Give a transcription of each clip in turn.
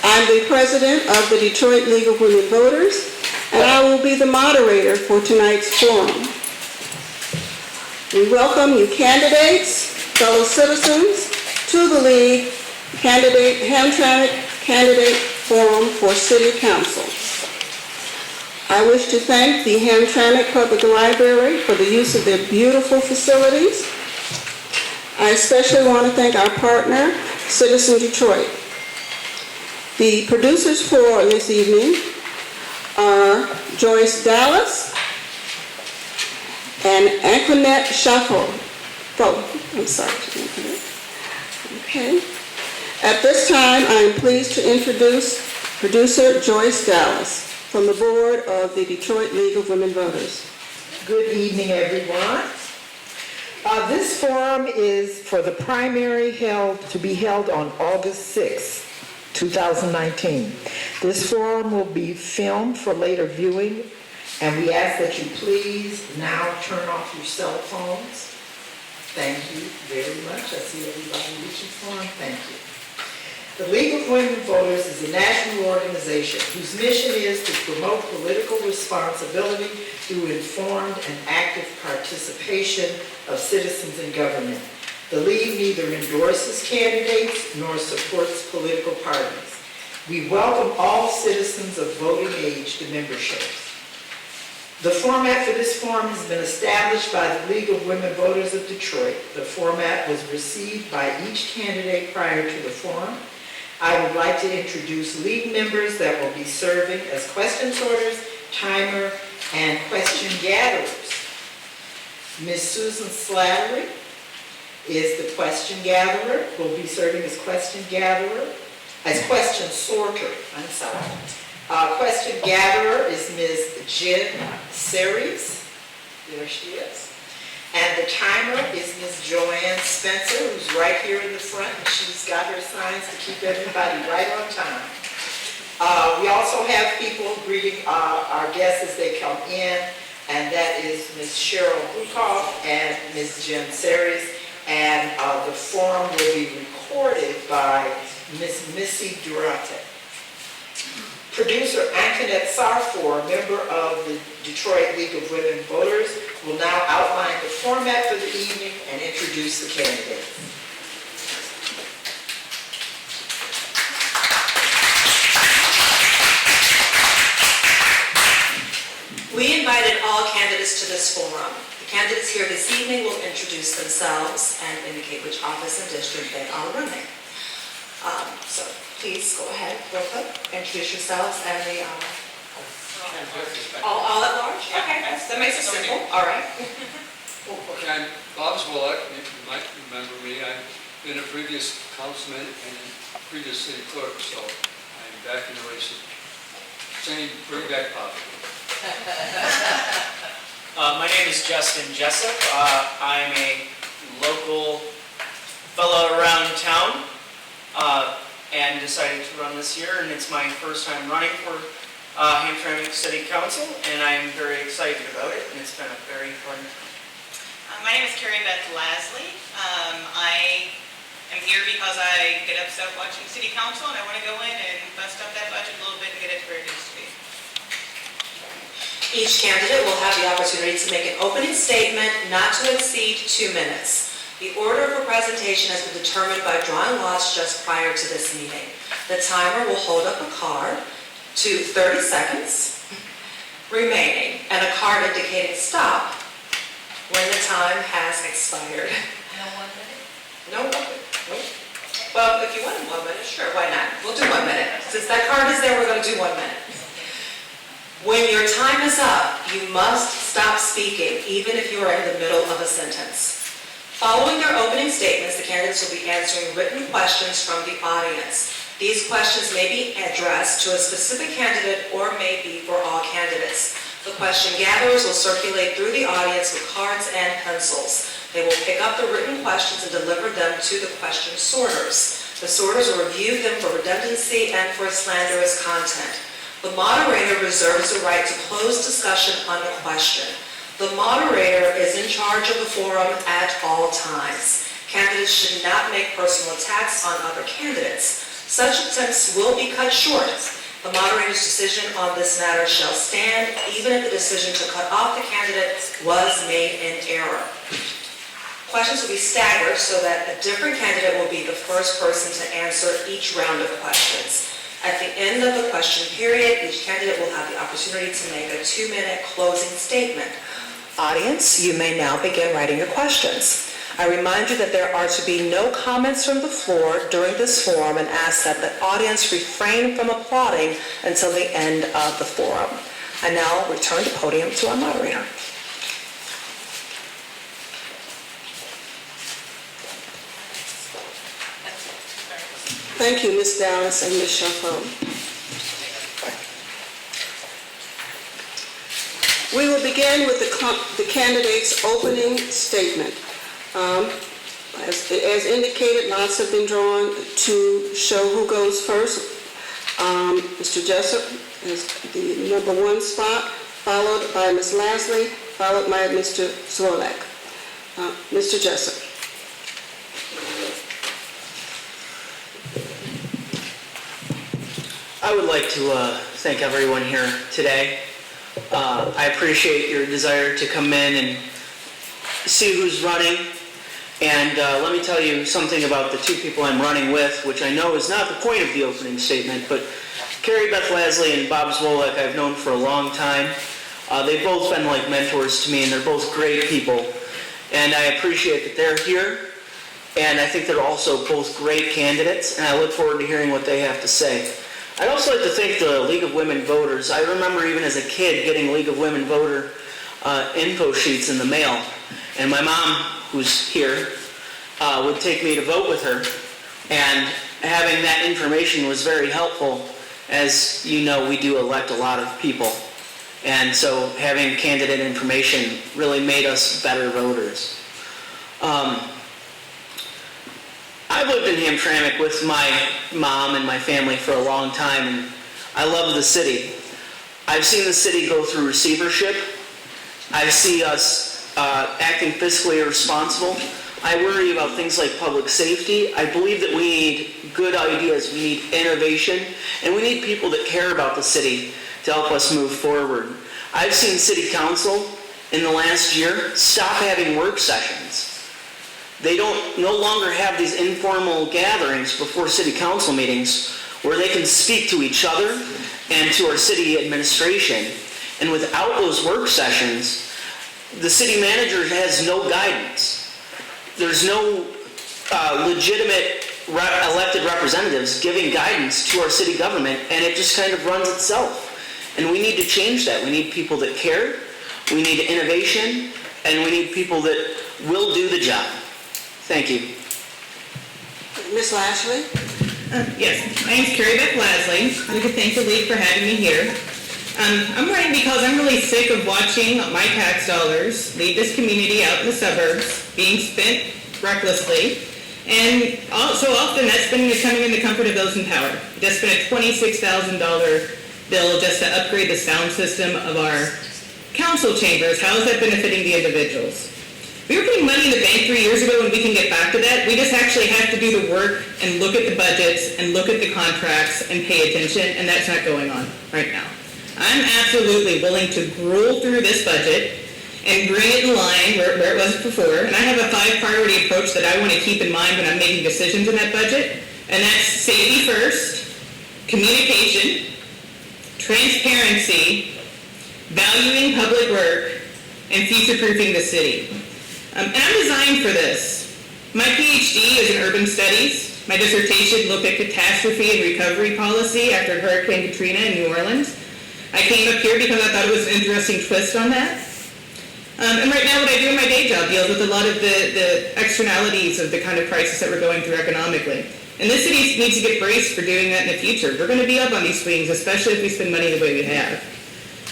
I'm the president of the Detroit League of Women Voters, and I will be the moderator for tonight's forum. We welcome you candidates, fellow citizens, to the League Hamtramck Candidate Forum for City Council. I wish to thank the Hamtramck Public Library for the use of their beautiful facilities. I especially want to thank our partner, Citizen Detroit. The producers for this evening are Joyce Dallas and Antoinette Chaffo. Okay. At this time, I am pleased to introduce producer Joyce Dallas from the board of the Detroit League of Women Voters. Good evening, everyone. This forum is for the primary to be held on August 6th. 2019. This forum will be filmed for later viewing, and we ask that you please now turn off your cell phones. Thank you very much. I see everybody reaching for them. Thank you. The League of Women Voters is a national organization whose mission is to promote political responsibility through informed and active participation of citizens in government. The League neither endorses candidates nor supports political parties. We welcome all citizens of voting age to membership. The format for this forum has been established by the League of Women Voters of Detroit. The format was received by each candidate prior to the forum. I would like to introduce League members that will be serving as question sorters, timer, and question gatherers. Ms. Susan Slattery is the question gatherer, will be serving as question sorter, I'm sorry. Question gatherer is Ms. Jen Series, there she is. And the timer is Ms. Joanne Spencer, who's right here in the front, and she's got her signs to keep everybody right on time. We also have people greeting our guests as they come in, and that is Ms. Cheryl Bukoff and Ms. Jen Series. And the forum will be recorded by Ms. Missy Durante. Producer Antoinette Sarfor, member of the Detroit League of Women Voters, will now outline the format for the evening and introduce the candidates. We invited all candidates to this forum. The candidates here this evening will introduce themselves and indicate which office and district they are running. So please go ahead, real quick, introduce yourselves and the all at large. Okay, that makes it simple. All right. Okay, I'm Bob Zwolak. You might remember me. I've been a previous councilman and a previous city clerk, so I'm back in the race. Saying, bring back Bob. My name is Justin Jessup. I'm a local fellow around town and decided to run this year, and it's my first time running for Hamtramck City Council, and I'm very excited about it, and it's been a very fun time. My name is Carrie Beth Lasley. I am here because I get upset watching City Council, and I want to go in and bust up that budget a little bit and get it to where it needs to be. Each candidate will have the opportunity to make an opening statement not to exceed 2 minutes. The order for presentation has been determined by drawing lots just prior to this meeting. The timer will hold up a card to 30 seconds remaining and a card indicating stop when the time has expired. No 1 minute? No, 1 minute. Nope. Well, if you want 1 minute, sure, why not? We'll do 1 minute. Since that card is there, we're going to do 1 minute. When your time is up, you must stop speaking, even if you are in the middle of a sentence. Following their opening statements, the candidates will be answering written questions from the audience. These questions may be addressed to a specific candidate or may be for all candidates. The question gatherers will circulate through the audience with cards and pencils. They will pick up the written questions and deliver them to the question sorters. The sorters will review them for redundancy and for slanderous content. The moderator reserves the right to close discussion on a question. The moderator is in charge of the forum at all times. Candidates should not make personal attacks on other candidates. Such attempts will be cut short. The moderator's decision on this matter shall stand, even if the decision to cut off the candidate was made in error. Questions will be staggered so that a different candidate will be the first person to answer each round of questions. At the end of the question period, each candidate will have the opportunity to make a 2-minute closing statement. Audience, you may now begin writing your questions. I remind you that there are to be no comments from the floor during this forum and ask that the audience refrain from applauding until the end of the forum. I now return the podium to our moderator. Thank you, Ms. Dallas and Ms. Chaffon. We will begin with the candidate's opening statement. As indicated, lots have been drawn to show who goes first. Mr. Jessup is the number 1 spot, followed by Ms. Lasley, followed by Mr. Zolak. Mr. Jessup. I would like to thank everyone here today. I appreciate your desire to come in and see who's running. And let me tell you something about the 2 people I'm running with, which I know is not the point of the opening statement, but Carrie Beth Lasley and Bob Zwolak I've known for a long time. They've both been like mentors to me, and they're both great people. And I appreciate that they're here, and I think they're also both great candidates, and I look forward to hearing what they have to say. I'd also like to thank the League of Women Voters. I remember even as a kid getting League of Women Voter info sheets in the mail, and my mom, who's here, would take me to vote with her, and having that information was very helpful. As you know, we do elect a lot of people, and so having candidate information really made us better voters. I've lived in Hamtramck with my mom and my family for a long time, and I love the city. I've seen the city go through receivership. I see us acting fiscally irresponsible. I worry about things like public safety. I believe that we need good ideas, we need innovation, and we need people that care about the city to help us move forward. I've seen city council in the last year stop having work sessions. They no longer have these informal gatherings before city council meetings where they can speak to each other and to our city administration. And without those work sessions, the city manager has no guidance. There's no legitimate elected representatives giving guidance to our city government, and it just kind of runs itself. And we need to change that. We need people that care, we need innovation, and we need people that will do the job. Thank you. Ms. Lashley? Yes, my name's Carrie Beth Lasley. I'd like to thank the league for having me here. I'm running because I'm really sick of watching my tax dollars leave this community out in the suburbs, being spent recklessly, and so often that spending is coming in the comfort of those in power. Just spent a $26,000 bill just to upgrade the sound system of our council chambers. How is that benefiting the individuals? We were putting money in the bank 3 years ago, and we can get back to that. We just actually have to do the work and look at the budgets and look at the contracts and pay attention, and that's not going on right now. I'm absolutely willing to gruel through this budget and bring it in line where it was before. And I have a 5-priority approach that I want to keep in mind when I'm making decisions in that budget. And that's safety first, communication, transparency, valuing public work, and future-proofing the city. And I'm designed for this. My PhD is in urban studies. My dissertation looked at catastrophe and recovery policy after Hurricane Katrina in New Orleans. I came up here because I thought it was an interesting twist on that. And right now what I do in my day job deals with a lot of the externalities of the kind of crisis that we're going through economically. And this city needs to get braced for doing that in the future. We're going to be up on these swings, especially if we spend money the way we have.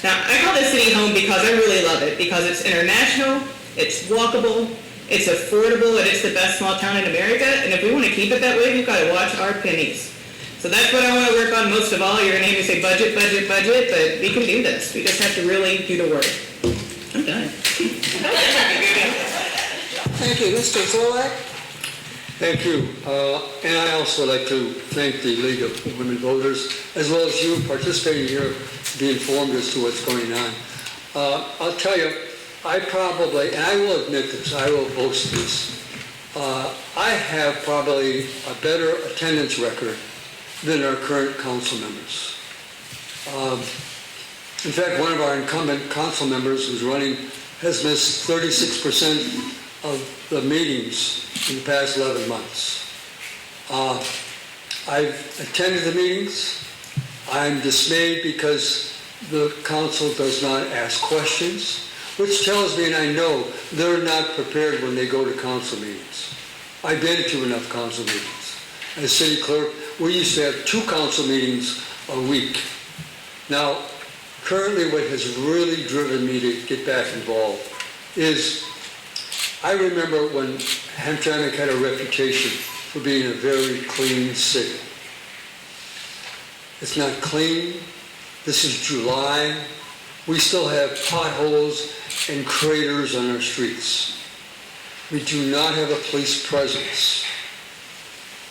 Now, I call this city home because I really love it, because it's international, it's walkable, it's affordable, and it's the best small town in America. And if we want to keep it that way, we've got to watch our pennies. So that's what I want to work on most of all. You're going to hear me say budget, budget, budget, but we can do this. We just have to really do the work. I'm done. Thank you. Mr. Zolak? Thank you. And I also like to thank the League of Women Voters, as well as you participating here, to be informed as to what's going on. I'll tell you, I probably, and I will admit this, I will boast this, I have probably a better attendance record than our current council members. In fact, one of our incumbent council members who's running has missed 36% of the meetings in the past 11 months. I've attended the meetings. I'm dismayed because the council does not ask questions, which tells me, and I know, they're not prepared when they go to council meetings. I've been to enough council meetings. As city clerk, we used to have 2 council meetings a week. Now, currently what has really driven me to get back involved is, I remember when Hamtramck had a reputation for being a very clean city. It's not clean. This is July. We still have potholes and craters on our streets. We do not have a police presence.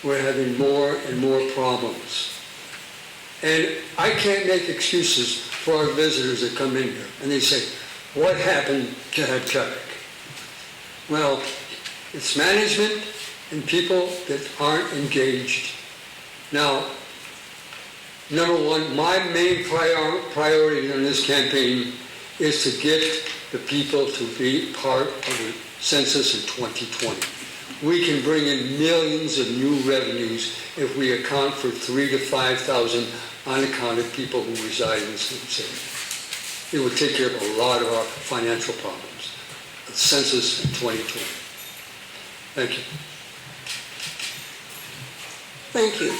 We're having more and more problems. And I can't make excuses for our visitors that come in here. And they say, what happened to Hamtramck? Well, it's management and people that aren't engaged. Now, number one, my main priority in this campaign is to get the people to be part of the census in 2020. We can bring in millions of new revenues if we account for 3,000 to 5,000 unaccounted people who reside in this city. It would take care of a lot of our financial problems. The census in 2020. Thank you. Thank you.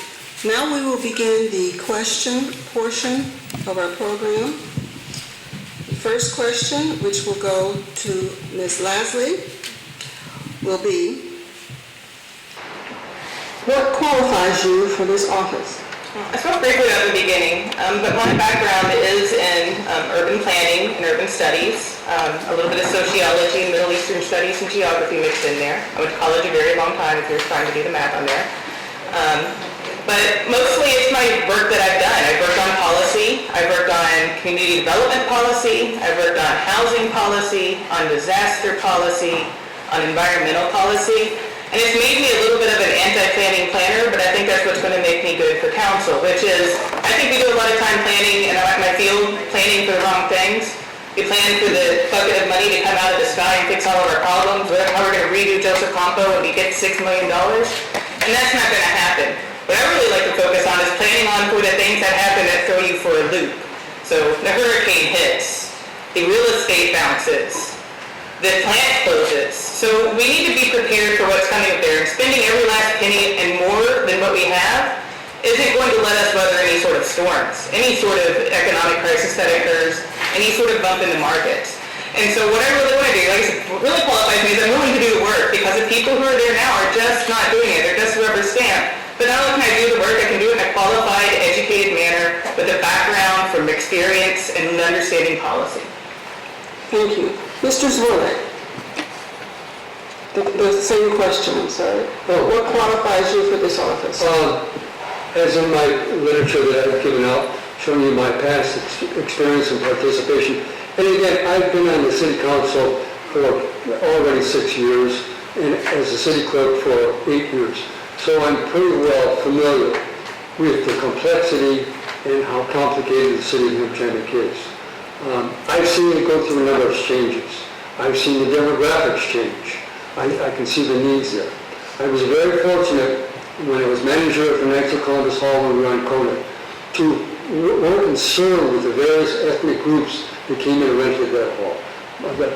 Now we will begin the question portion of our program. The first question, which will go to Ms. Lasley, will be, what qualifies you for this office? I spoke briefly at the beginning, but my background is in urban planning and urban studies, a little bit of sociology, Middle Eastern studies, and geography mixed in there. I went to college a very long time if you're trying to do the math on there. But mostly it's my work that I've done. I've worked on policy, I've worked on community development policy, I've worked on housing policy, on disaster policy, on environmental policy. And it's made me a little bit of an anti-planning planner, but I think that's what's going to make me good for council, which is, I think we do a lot of time planning, and I my field planning for the wrong things. We plan for the bucket of money to come out of the sky and fix all of our problems, how we're going to redo Joseph Campo and we get $6 million, and that's not going to happen. What I really like to focus on is planning on for the things that happen that throw you for a loop. So the hurricane hits, the real estate bounces, the plant closes. So we need to be prepared for what's coming up there. And spending every last penny and more than what we have isn't going to let us weather any sort of storms, any sort of economic crisis that occurs, any sort of bump in the market. And so what I really want to do, like I said, what really qualifies me is I'm willing to do the work, because the people who are there now are just not doing it. They're just rubber stamp. But not only can I do the work, I can do it in a qualified, educated manner with a background from experience and understanding policy. Thank you. Mr. Zolak, the same question, I'm sorry. What qualifies you for this office? As in my literature that I've given out, showing you my past experience and participation And again, I've been on the city council for already 6 years, and as a city clerk for 8 years. So I'm pretty well familiar with the complexity and how complicated the city of Hamtramck is. I've seen it go through a number of changes. I've seen the demographics change. I can see the needs there. I was very fortunate when I was manager of the Knights of Columbus Hall when we were on Kona to work and serve with the various ethnic groups that came in and rented that hall. The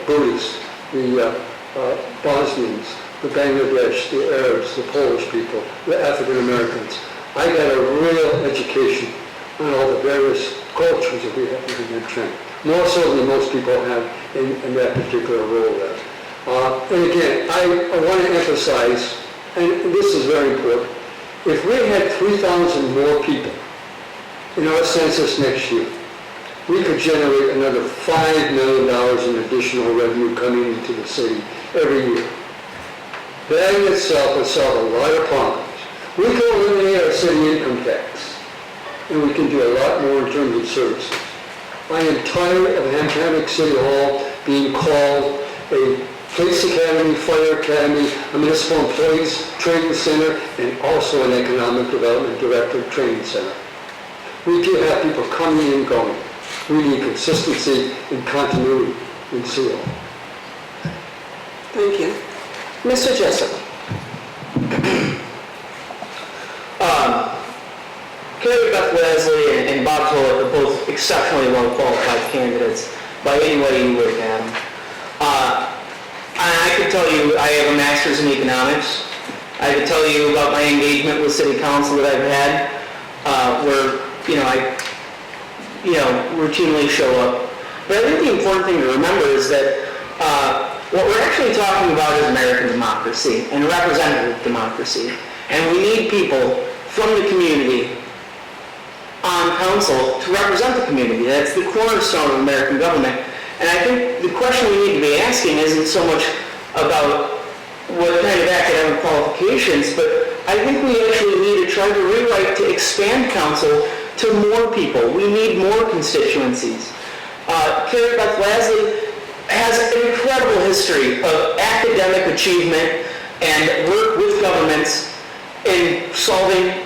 Buddhists, the Bosnians, the Bangladesh, the Arabs, the Polish people, the African Americans. I got a real education on all the various cultures that we have in Hamtramck, more so than most people have in that particular role there. And again, I want to emphasize, and this is very important, if we had 3,000 more people in our census next year, we could generate another $5 million in additional revenue coming into the city every year. That in itself would solve a lot of problems. We can eliminate our city income tax, and we can do a lot more in terms of services. I am tired of Hamtramck City Hall being called a police academy, fire academy, a municipal employees training center, and also an economic development director training center. We do have people coming and going. We need consistency and continuity in City Hall. Thank you. Mr. Jessup. Carrie Beth Leslie and Bob Toller are both exceptionally well qualified candidates by any way you look at them. I could tell you I have a master's in economics. I could tell you about my engagement with city council that I've had, where I routinely show up. But I think the important thing to remember is that what we're actually talking about is American democracy and representative democracy. And we need people from the community on council to represent the community. That's the cornerstone of American government. And I think the question we need to be asking isn't so much about what kind of academic qualifications, but I think we actually need to try to rewrite to expand council to more people. We need more constituencies. Carrie Beth Leslie has an incredible history of academic achievement and work with governments in solving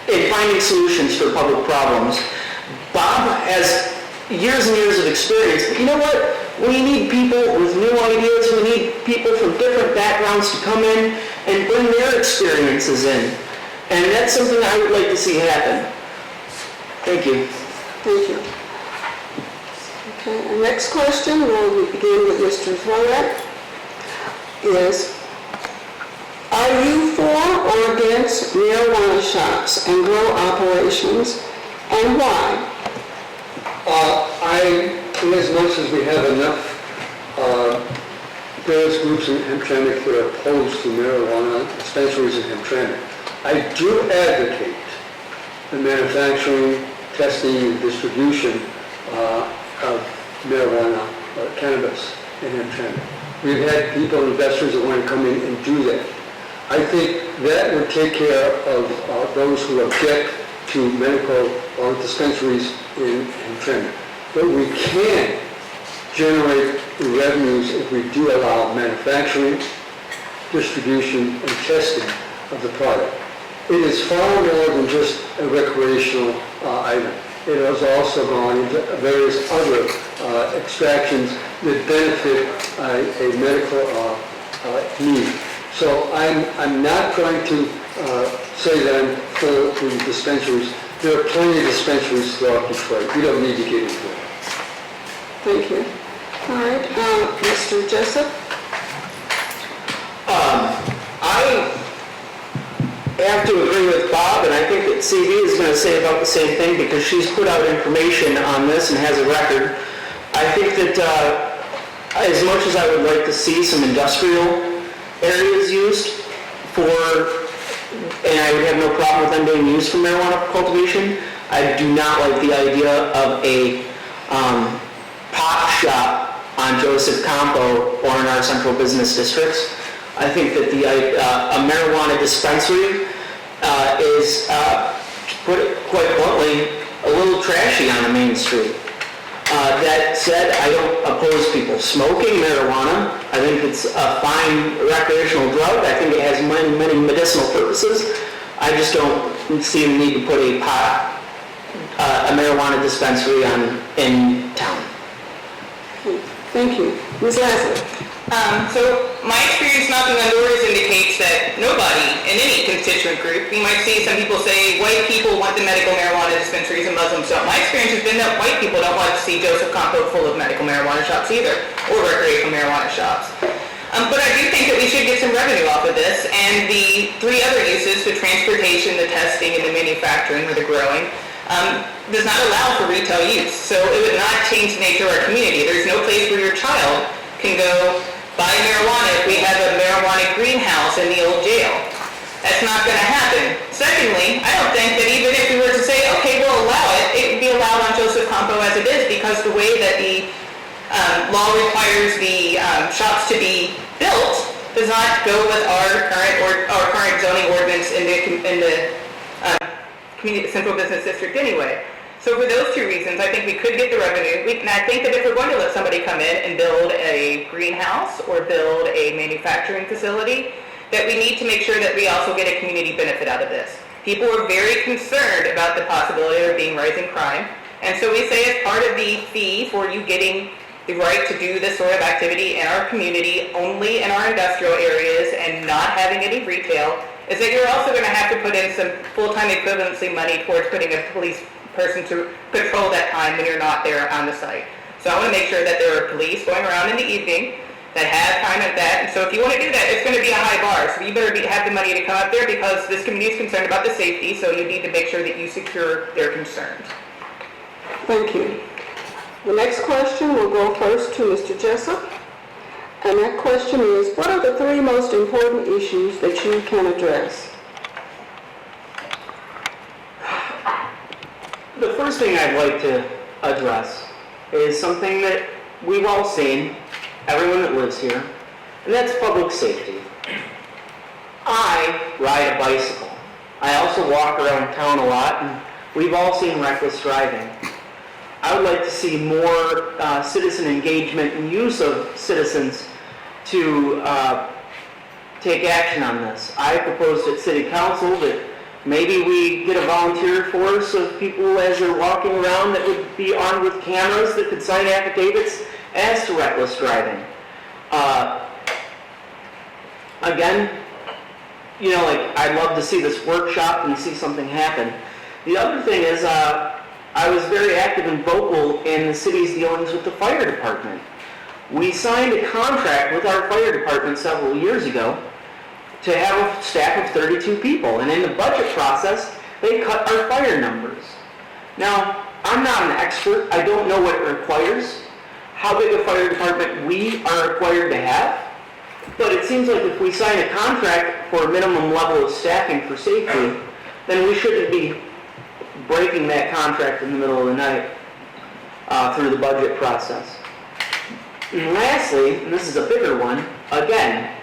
in finding solutions for public problems. Bob has years and years of experience, but you know what? We need people with new ideas. We need people from different backgrounds to come in and bring their experiences in. And that's something I would like to see happen. Thank you. Thank you. Okay, our next question, we'll begin with Mr. Zworak, is, are you for or against marijuana shops and grow operations, and why? As much as we have enough various groups in Hamtramck that are opposed to marijuana dispensaries in Hamtramck, I do advocate the manufacturing, testing, and distribution of marijuana or cannabis in Hamtramck. We've had people, investors that want to come in and do that. I think that would take care of those who object to medical or dispensaries in Hamtramck. But we can generate revenues if we do allow manufacturing, distribution, and testing of the product. It is far more than just a recreational item. It has also gone into various other extractions that benefit a medical need. So I'm not trying to say that I'm for the dispensaries. There are plenty of dispensaries throughout Detroit. We don't need to get into it. Thank you. All right, Mr. Jessup? I have to agree with Bob, and I think that CV is going to say about the same thing because she's put out information on this and has a record. I think that as much as I would like to see some industrial areas used for, and I would have no problem with them being used for marijuana cultivation, I do not like the idea of a pot shop on Joseph Campo or in our central business districts. I think that a marijuana dispensary is, to put it quite bluntly, a little trashy on a main street. That said, I don't oppose people smoking marijuana. I think it's a fine recreational drug. I think it has many, many medicinal purposes. I just don't see the need to put a marijuana dispensary in town. Thank you. Ms. Lasley? So my experience knocking on doors indicates that nobody in any constituent group, you might see some people say white people want the medical marijuana dispensaries and Muslims don't. My experience has been that white people don't want to see Joseph Compo full of medical marijuana shops either, or recreational marijuana shops. But I do think that we should get some revenue off of this, and the three other uses, the transportation, the testing, and the manufacturing or the growing, does not allow for retail use. So it would not change the nature of our community. There's no place where your child can go buy marijuana if we have a marijuana greenhouse in the old jail. That's not going to happen. Secondly, I don't think that even if we were to say, okay, we'll allow it, it would be allowed on Joseph Compo as it is, because the way that the law requires the shops to be built does not go with our current zoning ordinance in the community central business district anyway. So for those two reasons, I think we could get the revenue. And I think that if we're going to let somebody come in and build a greenhouse or build a manufacturing facility, that we need to make sure that we also get a community benefit out of this. People are very concerned about the possibility of there being rising crime. And so we say as part of the fee for you getting the right to do this sort of activity in our community, only in our industrial areas and not having any retail, is that you're also going to have to put in some full-time equivalency money towards putting a police person to patrol that time when you're not there on the site. So I want to make sure that there are police going around in the evening that have time at that. And so if you want to do that, it's going to be a high bar. So you better have the money to come up there, because this community is concerned about the safety, so you need to make sure that you secure their concerns. Thank you. The next question will go first to Mr. Jessup. And that question is, what are the three most important issues that you can address? The first thing I'd like to address is something that we've all seen, everyone that lives here, and that's public safety. I ride a bicycle. I also walk around town a lot, and we've all seen reckless driving. I would like to see more citizen engagement and use of citizens to take action on this. I proposed at City Council that maybe we get a volunteer force of people as they're walking around that would be armed with cameras that could sign affidavits as to reckless driving. Again, you know, like, I'd love to see this workshop and see something happen. The other thing is, I was very active and vocal in the city's dealings with the fire department. We signed a contract with our fire department several years ago to have a staff of 32 people, and in the budget process, they cut our fire numbers. Now, I'm not an expert. I don't know what it requires, how big a fire department we are required to have, but it seems like if we sign a contract for a minimum level of staffing for safety, then we shouldn't be breaking that contract in the middle of the night through the budget process. And lastly, and this is a bigger one, again,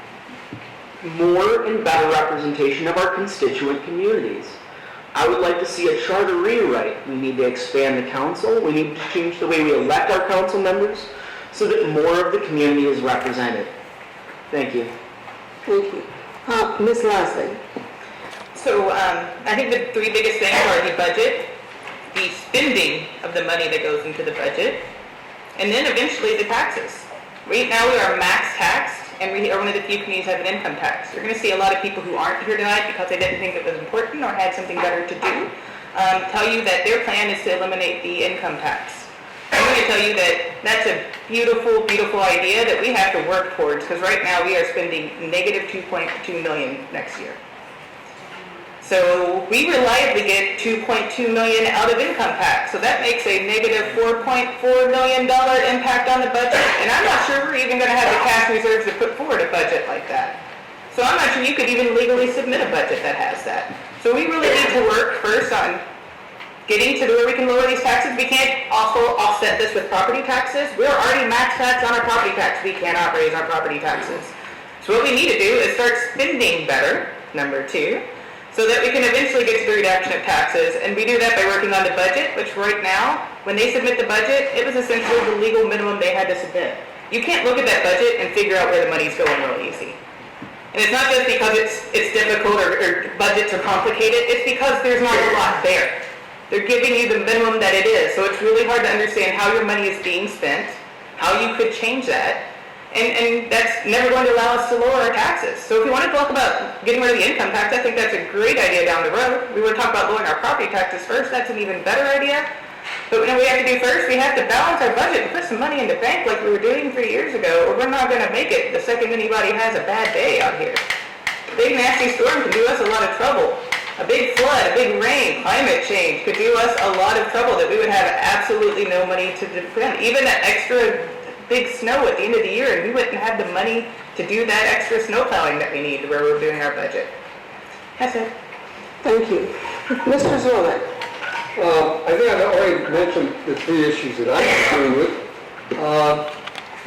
more and better representation of our constituent communities. I would like to see a charter rewrite. We need to expand the council. We need to change the way we elect our council members so that more of the community is represented. Thank you. Thank you. Ms. Lasley? So I think the three biggest things are the budget, the spending of the money that goes into the budget, and then eventually the taxes. Right now we are max taxed, and we are one of the few communities that have an income tax. You're going to see a lot of people who aren't here tonight because they didn't think it was important or had something better to do, tell you that their plan is to eliminate the income tax. I'm going to tell you that that's a beautiful, beautiful idea that we have to work towards, because right now we are spending negative $2.2 million next year. So we reliably get $2.2 million out of income tax. So that makes a negative $4.4 million impact on the budget. And I'm not sure we're even going to have the cash reserves to put forward a budget like that. So I'm not sure you could even legally submit a budget that has that. So we really need to work first on getting to where we can lower these taxes. We can't also offset this with property taxes. We're already max taxed on our property tax. We cannot raise our property taxes. So what we need to do is start spending better, number two. so that we can eventually get to the reduction of taxes. And we do that by working on the budget, which right now, when they submit the budget, it was essentially the legal minimum they had to submit. You can't look at that budget and figure out where the money's going real easy. And it's not just because it's difficult or budgets are complicated, it's because there's not a lot there. They're giving you the minimum that it is, so it's really hard to understand how your money is being spent, how you could change that, and that's never going to allow us to lower our taxes. So if you want to talk about getting rid of the income tax, I think that's a great idea down the road. We want to talk about lowering our property taxes first, that's an even better idea. But what we have to do first, we have to balance our budget and put some money in the bank like we were doing 3 years ago, or we're not going to make it the second anybody has a bad day out here. A big nasty storm can do us a lot of trouble. A big flood, a big rain, climate change could do us a lot of trouble that we would have absolutely no money to defend. Even that extra big snow at the end of the year, and we wouldn't have the money to do that extra snow plowing that we need where we're doing our budget. That's it. Thank you. Mr. Zorlet? I think I've already mentioned the three issues that I'm dealing with,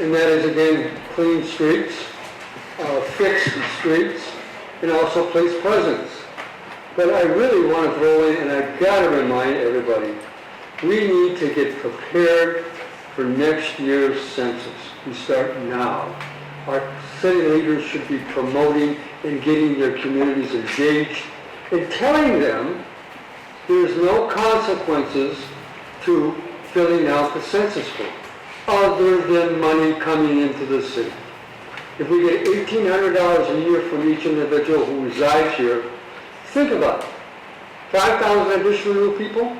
and that is, again, clean streets, fixed streets, and also police presence. But I really want to throw in, and I've got to remind everybody, we need to get prepared for next year's census. We start now. Our city leaders should be promoting and getting their communities engaged and telling them there's no consequences to filling out the census form other than money coming into the city. If we get $1,800 a year from each individual who resides here, think about it. 5,000 additional new people,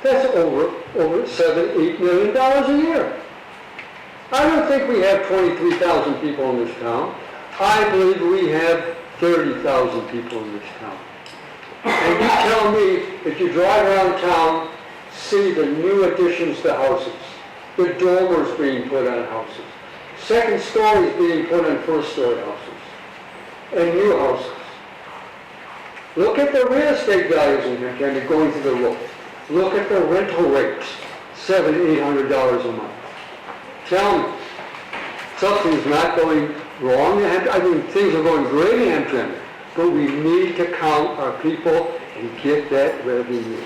that's over $7, $8 million a year. I don't think we have 23,000 people in this town. I believe we have 30,000 people in this town. And you tell me, if you drive around town, see the new additions to houses, the dormers being put on houses, second stories being put on first story houses, and new houses. Look at the real estate values in here, Kenny, going through the roof. Look at the rental rates, $700, $800 a month. Tell me, something's not going wrong. I mean, things are going great in Hamtramck, but we need to count our people and get that revenue.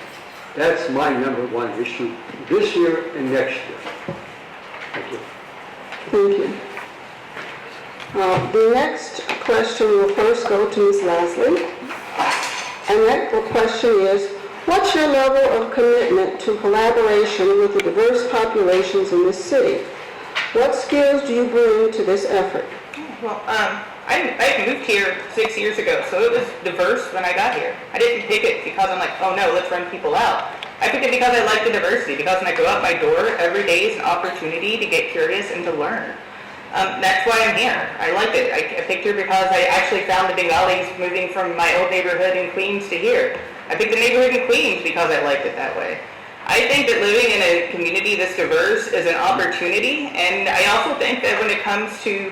That's my number one issue this year and next year. Thank you. Thank you. The next question will first go to Ms. Lasley. And that question is, what's your level of commitment to collaboration with the diverse populations in this city? What skills do you bring to this effort? Well, I moved here 6 years ago, so it was diverse when I got here. I didn't pick it because I'm like, oh no, let's run people out. I picked it because I like the diversity, because when I go out my door, every day is an opportunity to get curious and to learn. That's why I'm here. I liked it. I picked here because I actually found the Bengalis moving from my old neighborhood in Queens to here. I picked the neighborhood in Queens because I liked it that way. I think that living in a community this diverse is an opportunity, and I also think that when it comes to,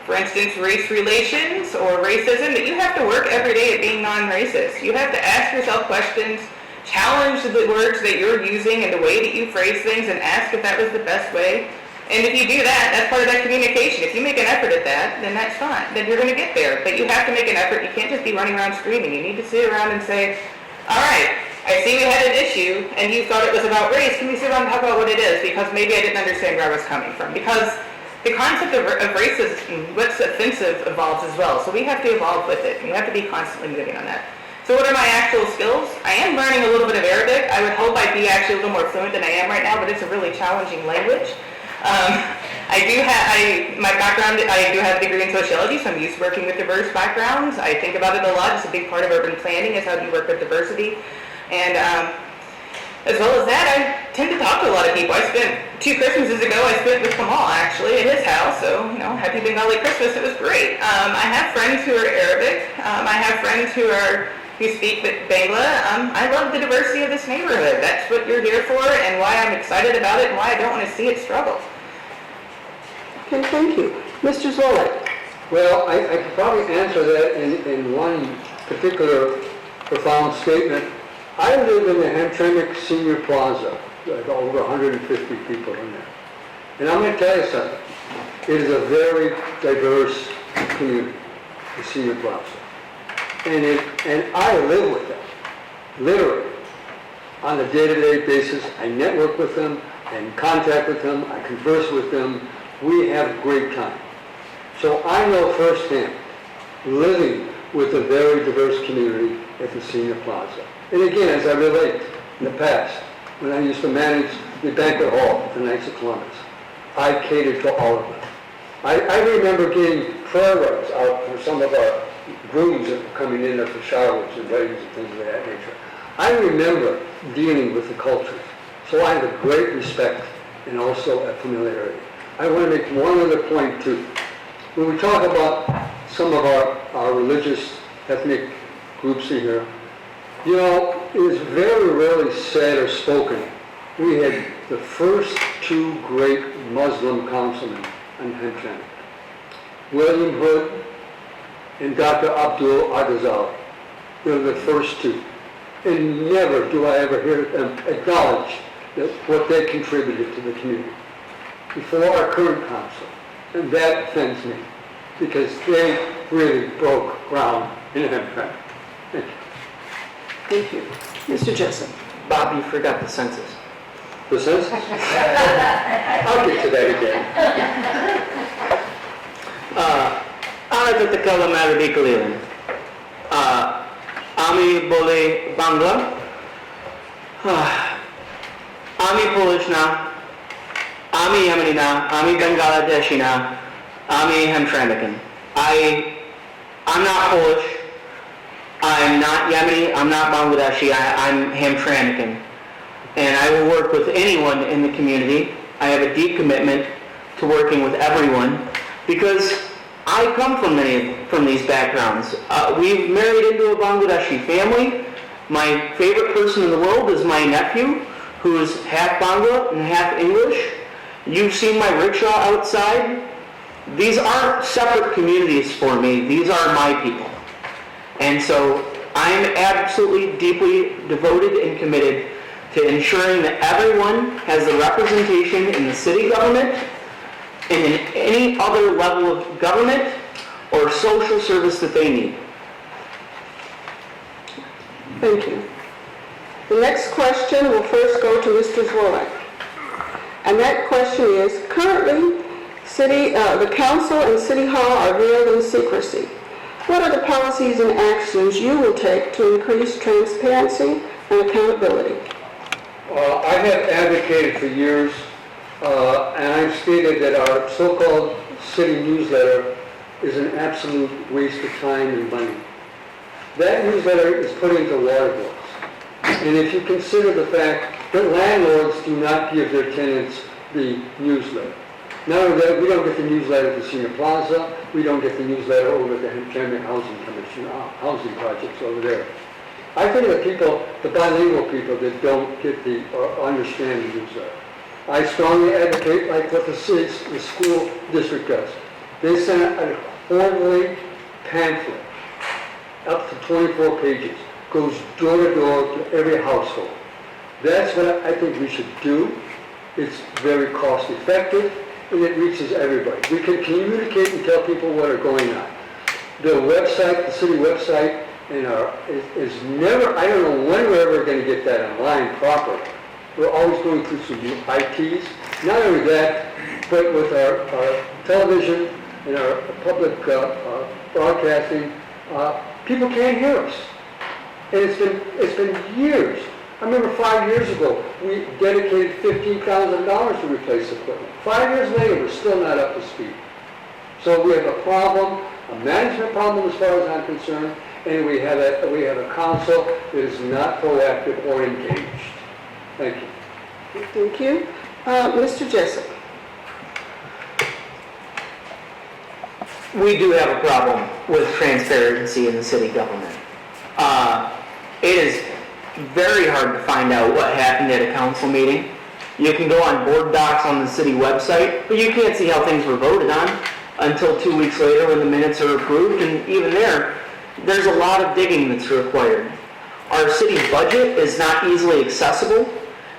for instance, race relations or racism, that you have to work every day at being non-racist. You have to ask yourself questions, challenge the words that you're using and the way that you phrase things, and ask if that was the best way. And if you do that, that's part of that communication. If you make an effort at that, then that's fine. Then you're going to get there. But you have to make an effort. You can't just be running around screaming. You need to sit around and say, all right, I see we had an issue, and you thought it was about race. Can we sit around and talk about what it is? Because maybe I didn't understand where I was coming from. Because the concept of racism, what's offensive, evolves as well. So we have to evolve with it. And we have to be constantly moving on that. So what are my actual skills? I am learning a little bit of Arabic. I would hope I'd be actually a little more fluent than I am right now, but it's a really challenging language. My background, I do have a degree in sociology, so I'm used to working with diverse backgrounds. I think about it a lot. It's a big part of urban planning is how do you work with diversity. And as well as that, I tend to talk to a lot of people. I spent 2 Christmases ago, I spent with Kamal actually at his house, so, happy Bengali Christmas, it was great. I have friends who are Arabic. I have friends who speak Bangla. I love the diversity of this neighborhood. That's what you're here for and why I'm excited about it and why I don't want to see it struggle. Okay, thank you. Mr. Zollek. Well, I could probably answer that in one particular profound statement. I live in the Hamtramck Senior Plaza, over 150 people in there. And I'm going to tell you something. It is a very diverse community, the Senior Plaza. And I live with them, literally, on a day-to-day basis. I network with them, I'm in contact with them, I converse with them. We have a great time. So I know firsthand, living with a very diverse community at the Senior Plaza. And again, as I relate, in the past, when I used to manage the banquet hall at the Knights of Columbus, I catered to all of them. I remember getting prayer rugs out for some of our grooms that were coming in there for showers and weddings and things of that nature. I remember dealing with the cultures. So I have a great respect and also a familiarity. I want to make one other point too. When we talk about some of our religious ethnic groups in here, you know, it was very rarely said or spoken. We had the first two great Muslim councilmen in Hamtramck, William Hood and Dr. Abdul Adazali. They were the first two. And never do I ever hear them acknowledge that what they contributed to the community before our current council. And that offends me, because they really broke ground in Hamtramck. Thank you. Thank you. Mr. Jessup. Bob, you forgot the census. The census? I'll get to that again. Ana to takala maradi kalilan. Ami bole Bangla. Ami Polish na. Ami Yemeni na. Ami Bangladeshi na. Ami Hamtramckan. I'm not Polish. I'm not Yemeni. I'm not Bangladeshi. I'm Hamtramckan. And I will work with anyone in the community. I have a deep commitment to working with everyone because I come from these backgrounds. We've married into a Bangladeshi family. My favorite person in the world is my nephew, who is half Bangla and half English. You've seen my rickshaw outside. These aren't separate communities for me. These are my people. And so I am absolutely deeply devoted and committed to ensuring that everyone has the representation in the city government and in any other level of government or social service that they need. Thank you. The next question will first go to Mr. Zworak. And that question is, currently, the council and city hall are veiled in secrecy. What are the policies and actions you will take to increase transparency and accountability? I have advocated for years, and I've stated that our so-called city newsletter is an absolute waste of time and money. That newsletter is put into water bills. And if you consider the fact that landlords do not give their tenants the newsletter. Not only that, we don't get the newsletter at the Senior Plaza, we don't get the newsletter over at the Hamtramck Housing Commission, housing projects over there. I think the people, the bilingual people that don't get or understand the newsletter. I strongly advocate like what the school district does. They send a quarterly pamphlet, up to 24 pages, goes door to door to every household. That's what I think we should do. It's very cost effective and it reaches everybody. We can communicate and tell people what are going on. The website, the city website, is never, I don't know when we're ever going to get that online properly. We're always going through some new ITs. Not only that, but with our television and our public broadcasting, people can't hear us. And it's been years. I remember 5 years ago, we dedicated $15,000 to replace equipment. 5 years later, we're still not up to speed. So we have a problem, a management problem as far as I'm concerned, and we have a council that is not proactive or engaged. Thank you. Thank you. Mr. Jessup. We do have a problem with transparency in the city government. It is very hard to find out what happened at a council meeting. You can go on board docs on the city website, but you can't see how things were voted on until 2 weeks later when the minutes are approved, and even there's a lot of digging that's required. Our city budget is not easily accessible,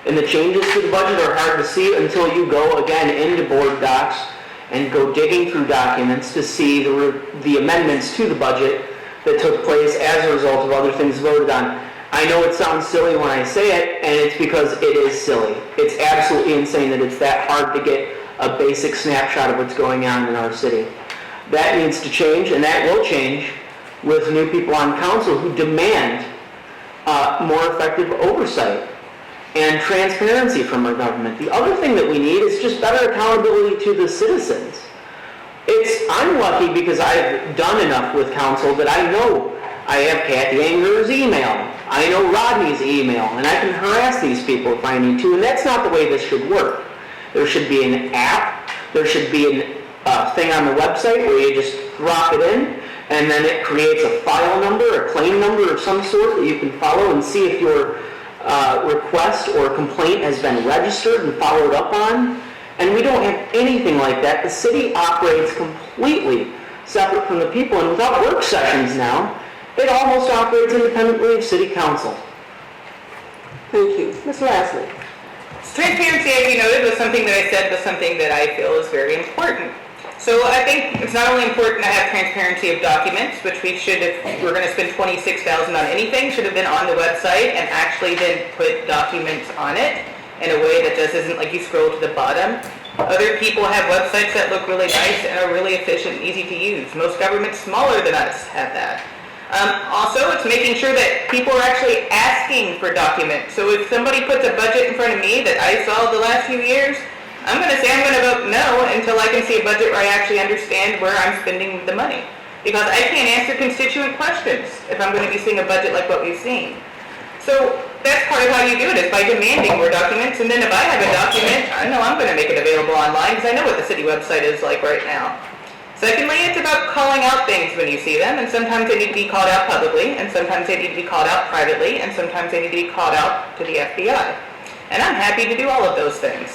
and the changes to the budget are hard to see until you go again into board docs and go digging through documents to see the amendments to the budget that took place as a result of other things voted on. I know it sounds silly when I say it, and it's because it is silly. It's absolutely insane that it's that hard to get a basic snapshot of what's going on in our city. That needs to change, and that will change with new people on council who demand more effective oversight and transparency from our government. The other thing that we need is just better accountability to the citizens. I'm lucky because I've done enough with council that I know I have Kathy Anger's email. I know Rodney's email, and I can harass these people if I need to, and that's not the way this should work. There should be an app, there should be a thing on the website where you just drop it in, and then it creates a file number, a claim number of some sort that you can follow and see if your request or complaint has been registered and followed up on. And we don't have anything like that. The city operates completely separate from the people, and without work sessions now, it almost operates independently of city council. Thank you. Ms. Lasley? Transparency, as you noted, was something that I said was something that I feel is very important. So I think it's not only important to have transparency of documents, which we should, if we're going to spend $26,000 on anything, should have been on the website and actually then put documents on it in a way that just isn't like you scroll to the bottom. Other people have websites that look really nice and are really efficient and easy to use. Most governments smaller than us have that. Also, it's making sure that people are actually asking for documents. So if somebody puts a budget in front of me that I saw the last few years, I'm going to say I'm going to vote no until I can see a budget where I actually understand where I'm spending the money. Because I can't answer constituent questions if I'm going to be seeing a budget like what we've seen. So that's part of how you do it, is by demanding more documents. And then if I have a document, I know I'm going to make it available online because I know what the city website is like right now. Secondly, it's about calling out things when you see them, and sometimes they need to be called out publicly, and sometimes they need to be called out privately, and sometimes they need to be called out to the FBI. And I'm happy to do all of those things.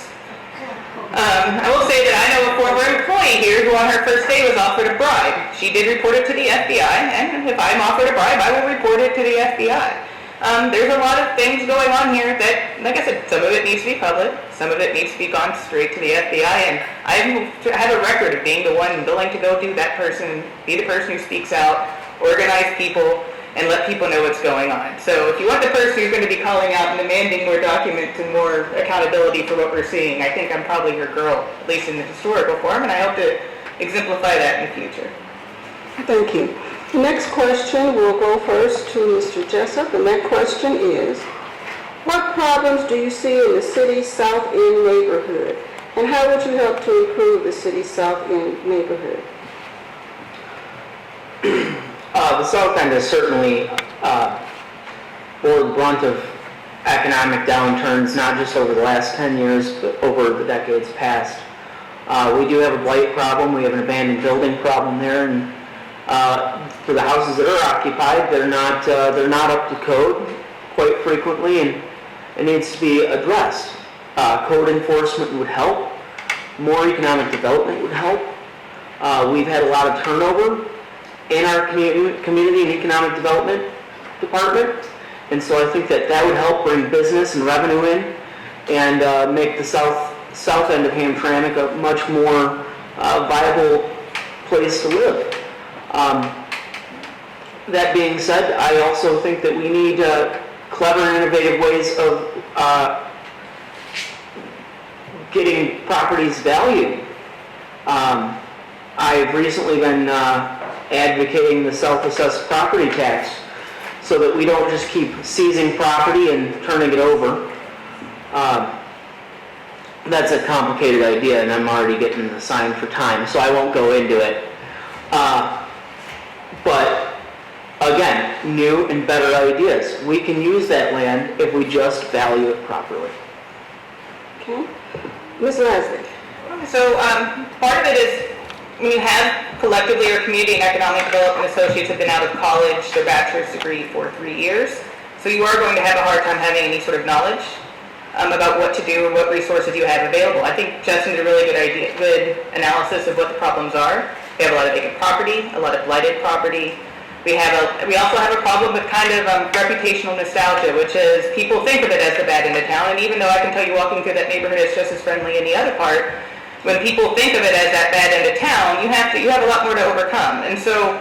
I will say that I know a former employee here who on her first day was offered a bribe. She did report it to the FBI, and if I'm offered a bribe, I will report it to the FBI. There's a lot of things going on here that, like I said, some of it needs to be public, some of it needs to be gone straight to the FBI, and I have a record of being the one willing to go do that person, be the person who speaks out, organize people, and let people know what's going on. So if you want the person who's going to be calling out and demanding more documents and more accountability for what we're seeing, I think I'm probably your girl, at least in the historical form, and I hope to exemplify that in the future. Thank you. The next question will go first to Mr. Jessup, and that question is, what problems do you see in the city's South End neighborhood, and how would you help to improve the city's South End neighborhood? The South End has certainly bore the brunt of economic downturns, not just over the last 10 years, but over the decades past. We do have a blight problem, we have an abandoned building problem there, and for the houses that are occupied, they're not up to code quite frequently, and it needs to be addressed. Code enforcement would help. More economic development would help. We've had a lot of turnover in our community and economic development department, and so I think that would help bring business and revenue in and make the south end of Hamtramck a much more viable place to live. That being said, I also think that we need clever and innovative ways of getting properties valued. I've recently been advocating the self-assessed property tax so that we don't just keep seizing property and turning it over. That's a complicated idea, and I'm already getting the sign for time, so I won't go into it. But again, new and better ideas. We can use that land if we just value it properly. Okay. Ms. Leslie? So part of it is when you have collectively our community and economic development associates have been out of college, their bachelor's degree for 3 years. So you are going to have a hard time having any sort of knowledge about what to do or what resources you have available. I think Justin did a really good analysis of what the problems are. We have a lot of vacant property, a lot of blighted property. We also have a problem with kind of reputational nostalgia, which is people think of it as the bad end of town, and even though I can tell you walking through that neighborhood it's just as friendly in the other part, when people think of it as that bad end of town, you have a lot more to overcome. And so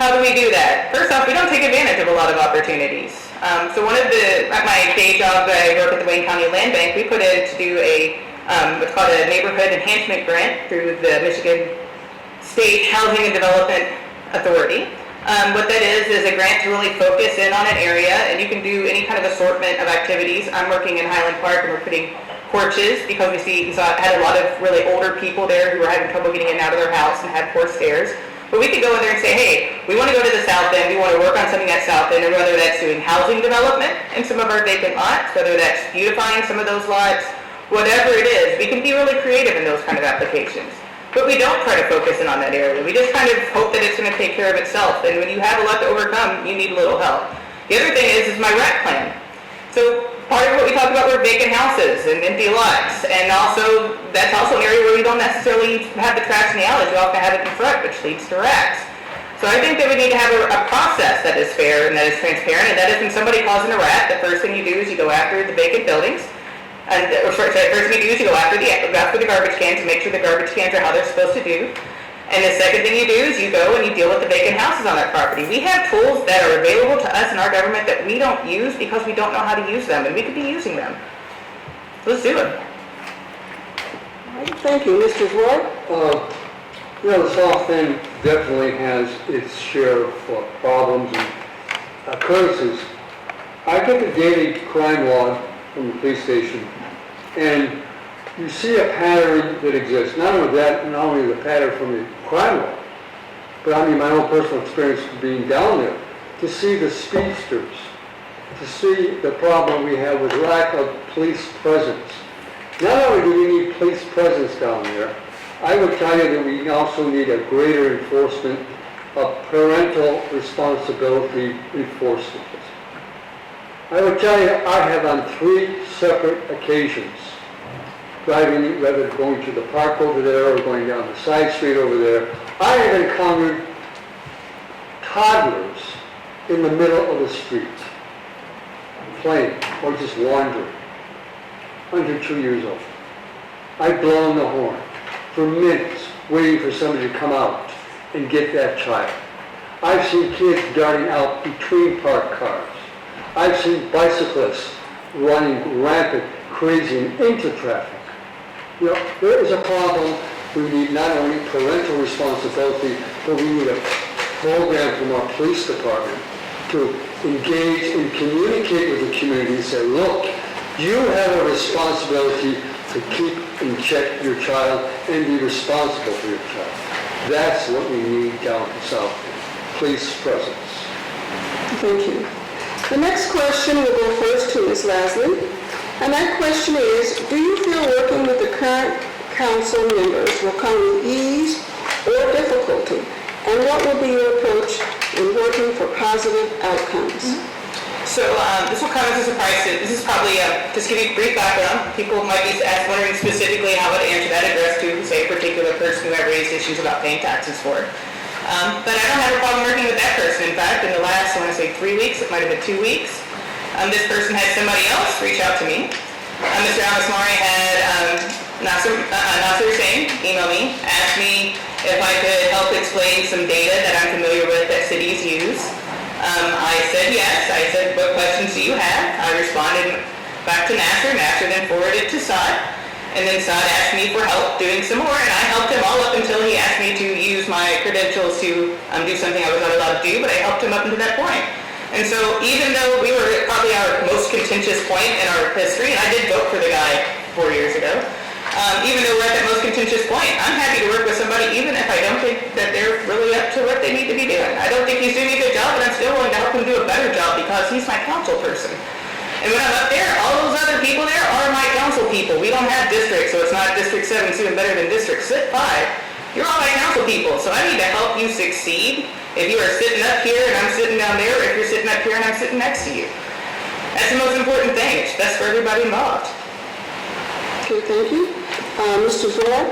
How do we do that? First off, we don't take advantage of a lot of opportunities. At my day job that I work at the Wayne County Land Bank, we put in to do what's called a neighborhood enhancement grant through the Michigan State Housing and Development Authority. What that is a grant to really focus in on an area, and you can do any kind of assortment of activities. I'm working in Highland Park, and we're putting porches because we had a lot of really older people there who were having trouble getting in and out of their house and had poor stairs. But we could go in there and say, hey, we want to go to the south end, we want to work on something at south end, and whether that's doing housing development in some of our vacant lots, whether that's beautifying some of those lots, whatever it is, we can be really creative in those kind of applications. But we don't try to focus in on that area. We just kind of hope that it's going to take care of itself. And when you have a lot to overcome, you need a little help. The other thing is my rec plan. So part of what we talk about were vacant houses and empty lots. And also, that's also an area where we don't necessarily have the trash in the alleys. We often have it in front, which leads to racks. So I think that we need to have a process that is fair and that is transparent. And that is when somebody calls in a rat, the first thing you do is you go after the vacant buildings. And the first thing you do is you go after the garbage cans and make sure the garbage cans are how they're supposed to do. And the second thing you do is you go and you deal with the vacant houses on that property. We have tools that are available to us in our government that we don't use because we don't know how to use them, and we could be using them. Let's do it. Thank you, Mr. Roy. The South End definitely has its share of problems and occurrences. I get the daily crime log from the police station, and you see a pattern that exists. Not only that, not only the pattern from the crime log, but I mean my own personal experience being down there, to see the speedsters, to see the problem we have with lack of police presence. Not only do we need police presence down there, I would tell you that we also need a greater enforcement of parental responsibility enforcement. I would tell you, I have on 3 separate occasions, driving, whether going to the park over there or going down the side street over there, I have encountered toddlers in the middle of the street, playing or just wandering, under 2 years old. I've blown the horn for minutes, waiting for somebody to come out and get that child. I've seen kids darting out between parked cars. I've seen bicyclists running rampant, crazy, and into traffic. There is a problem. We need not only parental responsibility, but we need a program from our police department to engage and communicate with the community and say, look, you have a responsibility to keep in check your child and be responsible for your child. That's what we need down south, police presence. Thank you. The next question will go first to Ms. Lasley. And that question is, do you feel working with the current council members will come with ease or difficulty? And what will be your approach in working for positive outcomes? So this will come as a surprise. This is probably, just give you a brief background. People might be wondering specifically how I'd answer that address to, say, a particular person who I raised issues about paying taxes for. But I don't have a problem working with that person. In fact, in the last, I want to say 3 weeks, it might have been 2 weeks, this person had somebody else reach out to me. Mr. Alismari had Nasser Hussain email me, asked me if I could help explain some data that I'm familiar with that cities use. I said yes. I said, what questions do you have? I responded back to Nasser. Nasser then forwarded to Saad. And then Saad asked me for help doing some more, and I helped him all up until he asked me to use my credentials to do something I was not allowed to do, but I helped him up until that point. And so even though we were at probably our most contentious point in our history, and I did vote for the guy 4 years ago, even though we're at that most contentious point, I'm happy to work with somebody even if I don't think that they're really up to what they need to be doing. I don't think he's doing a good job, but I'm still willing to help him do a better job because he's my council person. And when I'm up there, all those other people there are my council people. We don't have districts, so it's not District 7 is even better than District 5. You're all my council people, so I need to help you succeed. If you are sitting up here and I'm sitting down there, or if you're sitting up here and I'm sitting next to you. That's the most important thing. It's best for everybody involved. Okay, thank you. Mr. Zorn?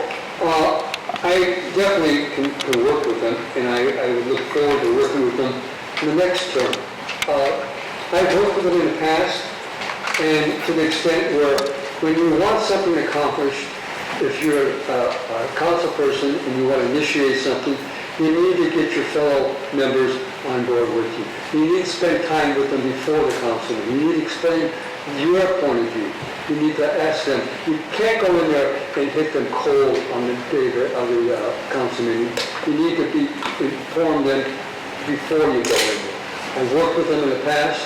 I definitely can work with them, and I would look forward to working with them in the next term. I've worked with them in the past, and to the extent where when you want something accomplished, if you're a council person and you want to initiate something, You need to get your fellow members on board with you. You need to spend time with them before the council meeting. You need to explain your point of view. You need to ask them. You can't go in there and hit them cold on the day of the council meeting. You need to inform them before you go in there. I've worked with them in the past,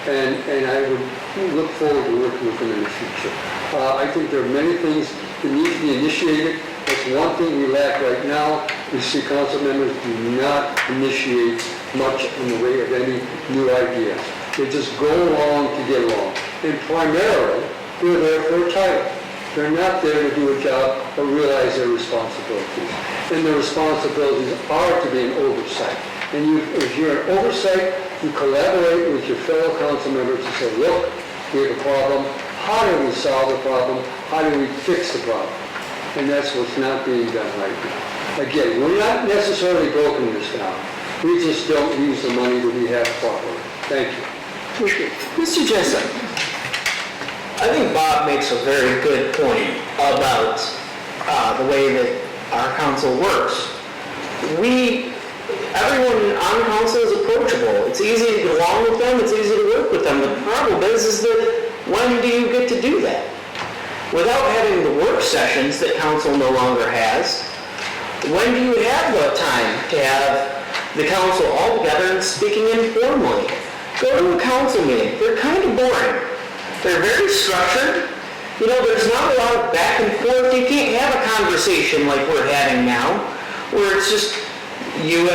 and I would look forward to working with them in the future. I think there are many things that need to be initiated. That's one thing we lack right now. We see council members do not initiate much in the way of any new ideas. They just go along to get along. And primarily, they're there for a title. They're not there to do a job or realize their responsibilities. And their responsibilities are to be an oversight. And if you're an oversight, you collaborate with your fellow council members to say, look, we have a problem. How do we solve the problem? How do we fix the problem? And that's what's not being done right now. Again, we're not necessarily broken this down. We just don't use the money that we have properly. Thank you. Thank you. Mr. Jessup. I think Bob makes a very good point about the way that our council works. Everyone on council is approachable. It's easy to get along with them. It's easy to work with them. The problem is that when do you get to do that? Without having the work sessions that council no longer has, when do you have the time to have the council all together and speaking informally? Go to a council meeting. They're kind of boring. They're very structured. You know, there's not a lot of back and forth. You can't have a conversation like we're having now, where it's just you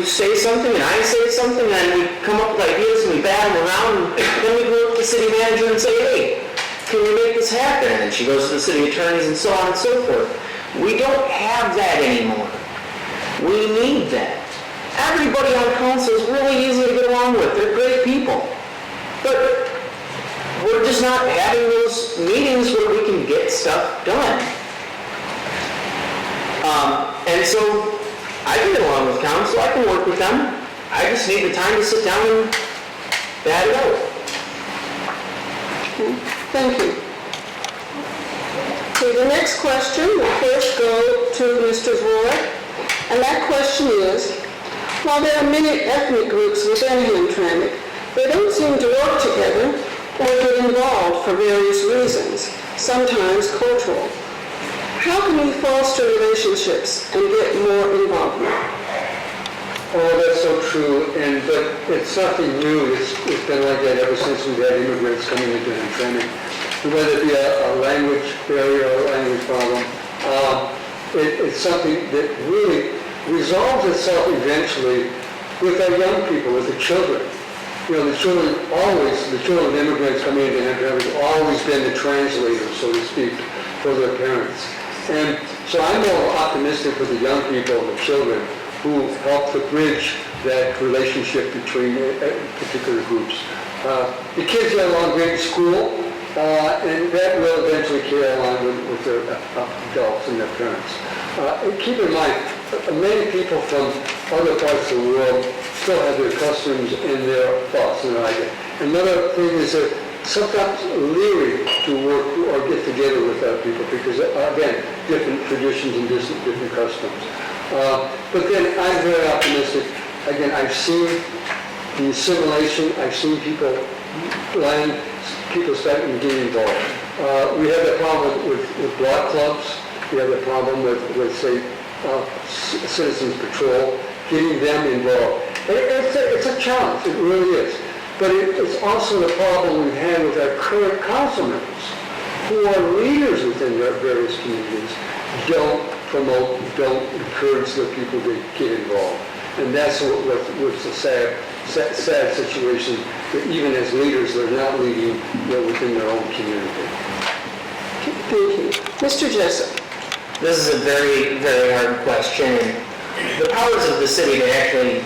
say something and I say something and we come up with ideas and we bat them around and then we go to the city manager and say, hey, can we make this happen? And she goes to the city attorneys and so on and so forth. We don't have that anymore. We need that. Everybody on council is really easy to get along with. They're great people. But we're just not having those meetings where we can get stuff done. And so I can get along with council. I can work with them. I just need the time to sit down and bat it out. Okay. Thank you. Okay, the next question will first go to Mr. Roy, and that question is, while there are many ethnic groups within Hamtramck, they don't seem to work together or get involved for various reasons, sometimes cultural. How can we foster relationships and get more involvement? Oh, that's so true, but it's nothing new. It's been like that ever since we've had immigrants coming into Hamtramck. Whether it be a language barrier or a language problem, it's something that really resolves itself eventually with our young people, with the children. You know, the children of immigrants coming into Hamtramck have always been the translators, so to speak, for their parents. And so I'm more optimistic with the young people and the children who help to bridge that relationship between particular groups. The kids get along great in school, and that will eventually carry along with their adults and their parents. And keep in mind, many people from other parts of the world still have their customs and their thoughts and their ideas. Another thing is that sometimes leery to work or get together with other people because, again, different traditions and different customs. But then I'm very optimistic. Again, I've seen the assimilation. I've seen people starting to get involved. We have the problem with block clubs. We have the problem with say, Citizens Patrol, getting them involved. It's a challenge, it really is. But it's also the problem we've had with our current council members, who are leaders within their various communities, don't promote, don't encourage the people to get involved. And that's what's a sad situation, that even as leaders, they're not leading within their own community. Thank you. Mr. Jessup. This is a very, very hard question. The powers of the city to actually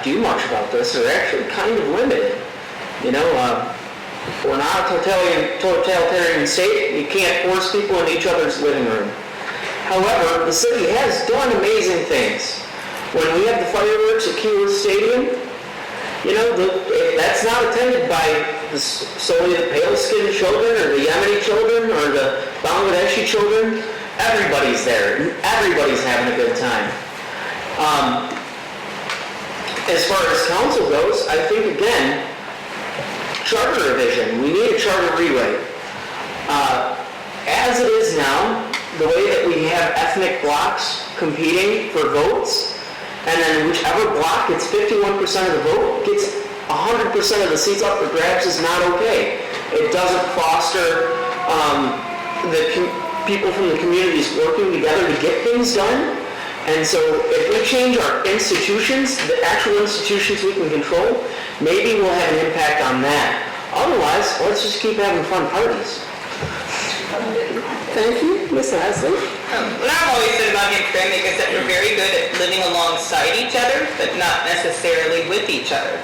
do much about this are actually kind of limited. You know, we're not a totalitarian state. You can't force people in each other's living room. However, the city has done amazing things. When we have the fireworks at Keyworth Stadium, you know, that's not attended by solely the pale-skinned children or the Yemeni children or the Bangladeshi children. Everybody's there. Everybody's having a good time. As far as council goes, I think, again, charter revision. We need a charter rewrite. As it is now, the way that we have ethnic blocks competing for votes, and then whichever block gets 51% of the vote gets 100% of the seats up for grabs is not okay. It doesn't foster people from the communities working together to get things done. And so if we change our institutions, the actual institutions we can control, maybe we'll have an impact on that. Otherwise, let's just keep having fun parties. Thank you. Ms. Leslie? What I've always said about Hamtramck is that we're very good at living alongside each other, but not necessarily with each other.